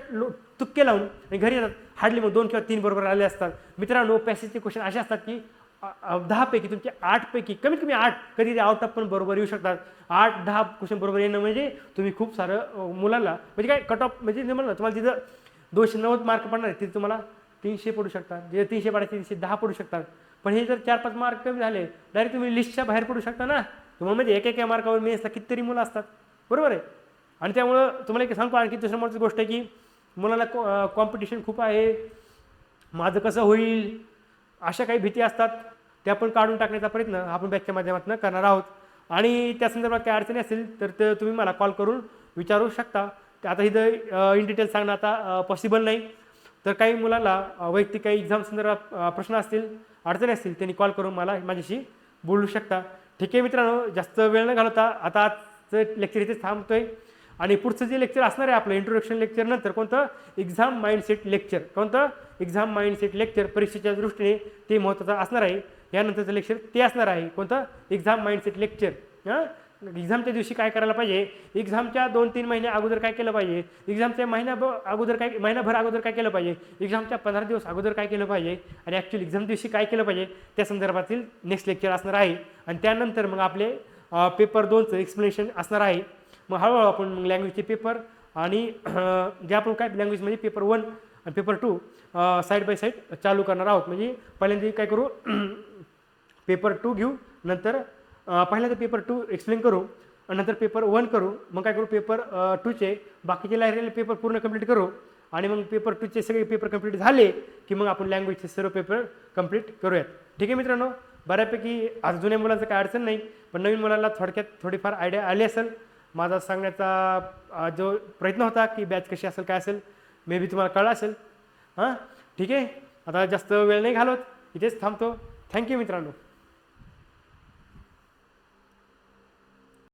तुक्के लावून आणि घरी येतात. हार्डली मग 2 किंवा 3 बरोबर आले असतात. मित्रांनो, पॅसेजचे क्वेश्चन असे असतात की 10 पैकी तुमचे 8 पैकी कमीत कमी 8, कधी ते आउट ऑफ पण बरोबर येऊ शकतात. 8-10 क्वेश्चन बरोबर येणं म्हणजे तुम्ही खूप सारं मुलांना म्हणजे काय कट ऑफ म्हणजे तुम्हाला तिथं 290 मार्क पडणार आहे, तिथे तुम्हाला 300 पडू शकतात. जे 300 पडायचे 310 पडू शकतात. पण हे जर 4-5 मार्क कमी झाले डायरेक्ट तुम्ही लिस्टच्या बाहेर पडू शकता ना. तुम्हाला म्हणजे एका मार्कावर मेन्सला कितीतरी मुलं असतात, बरोबर आहे. आणि त्यामुळं तुम्हाला एक सांगतो आणखी दुसऱ्या महत्त्वाची गोष्ट आहे की मुलांना कॉम्पिटिशन खूप आहे, माझं कसं होईल, अशा काही भीती असतात, त्या पण काढून टाकण्याचा प्रयत्न आपण बॅचच्या माध्यमातून करणार आहोत. आणि त्या संदर्भात काही अडचणी असतील तर ते तुम्ही मला कॉल करून विचारू शकता. आता इथं इन डिटेल सांगणं आता पॉसिबल नाही. तर काही मुलांना वैयक्तिक काही एक्झाम संदर्भात प्रश्न असतील, अडचणी असतील, त्यांनी कॉल करून मला माझ्याशी बोलू शकता. ठीक आहे मित्रांनो, जास्त वेळ न घालवता आता आजचं लेक्चर इथे थांबतोय. आणि पुढचं जे लेक्चर असणार आहे आपलं इंट्रोडक्शन लेक्चर नंतर कोणतं एक्झाम माइंडसेट लेक्चर, कोणतं एक्झाम माइंडसेट लेक्चर परीक्षेच्या दृष्टीने ते महत्त्वाचं असणार आहे. यानंतरचं लेक्चर ते असणार आहे कोणतं एक्झाम माइंडसेट लेक्चर. एक्झामच्या दिवशी काय करायला पाहिजे, एक्झामच्या 2-3 महिने अगोदर काय केलं पाहिजे, एक्झामच्या महिनाभर अगोदर काय केलं पाहिजे, एक्झामच्या 15 दिवस अगोदर काय केलं पाहिजे आणि ॲक्च्युअली एक्झाम दिवशी काय केलं पाहिजे, त्या संदर्भातील नेक्स्ट लेक्चर असणार आहे. आणि त्यानंतर मग आपले पेपर 2चं एक्सप्लेनेशन असणार आहे. मग हळूहळू आपण मग लँग्वेजचे पेपर आणि जे आपण काय लँग्वेजमध्ये पेपर 1 आणि पेपर 2 साईड बाय साईड चालू करणार आहोत. म्हणजे पहिल्यांदा काय करू, पेपर 2 घेऊ, नंतर पहिल्यांदा पेपर 2 एक्सप्लेन करू, नंतर पेपर 1 करू, मग काय करू पेपर 2चे बाकीचे राहिलेले पेपर पूर्ण कंप्लीट करू. आणि मग पेपर 2चे सगळे पेपर कंप्लीट झाले की मग आपण लँग्वेजचे सर्व पेपर कंप्लीट करूयात. ठीक आहे मित्रांनो, बऱ्यापैकी आज जुन्या मुलांचं काय अडचण नाही, पण नवीन मुलांना थोडक्यात थोडीफार आयडिया आली असेल. माझा सांगण्याचा जो प्रयत्न होता की बॅच कशी असेल काय असेल, मे बी तुम्हाला कळलं असेल. ठीक आहे, आता जास्त वेळ नाही घालवत, इथेच थांबतो. थँक्यू मित्रांनो.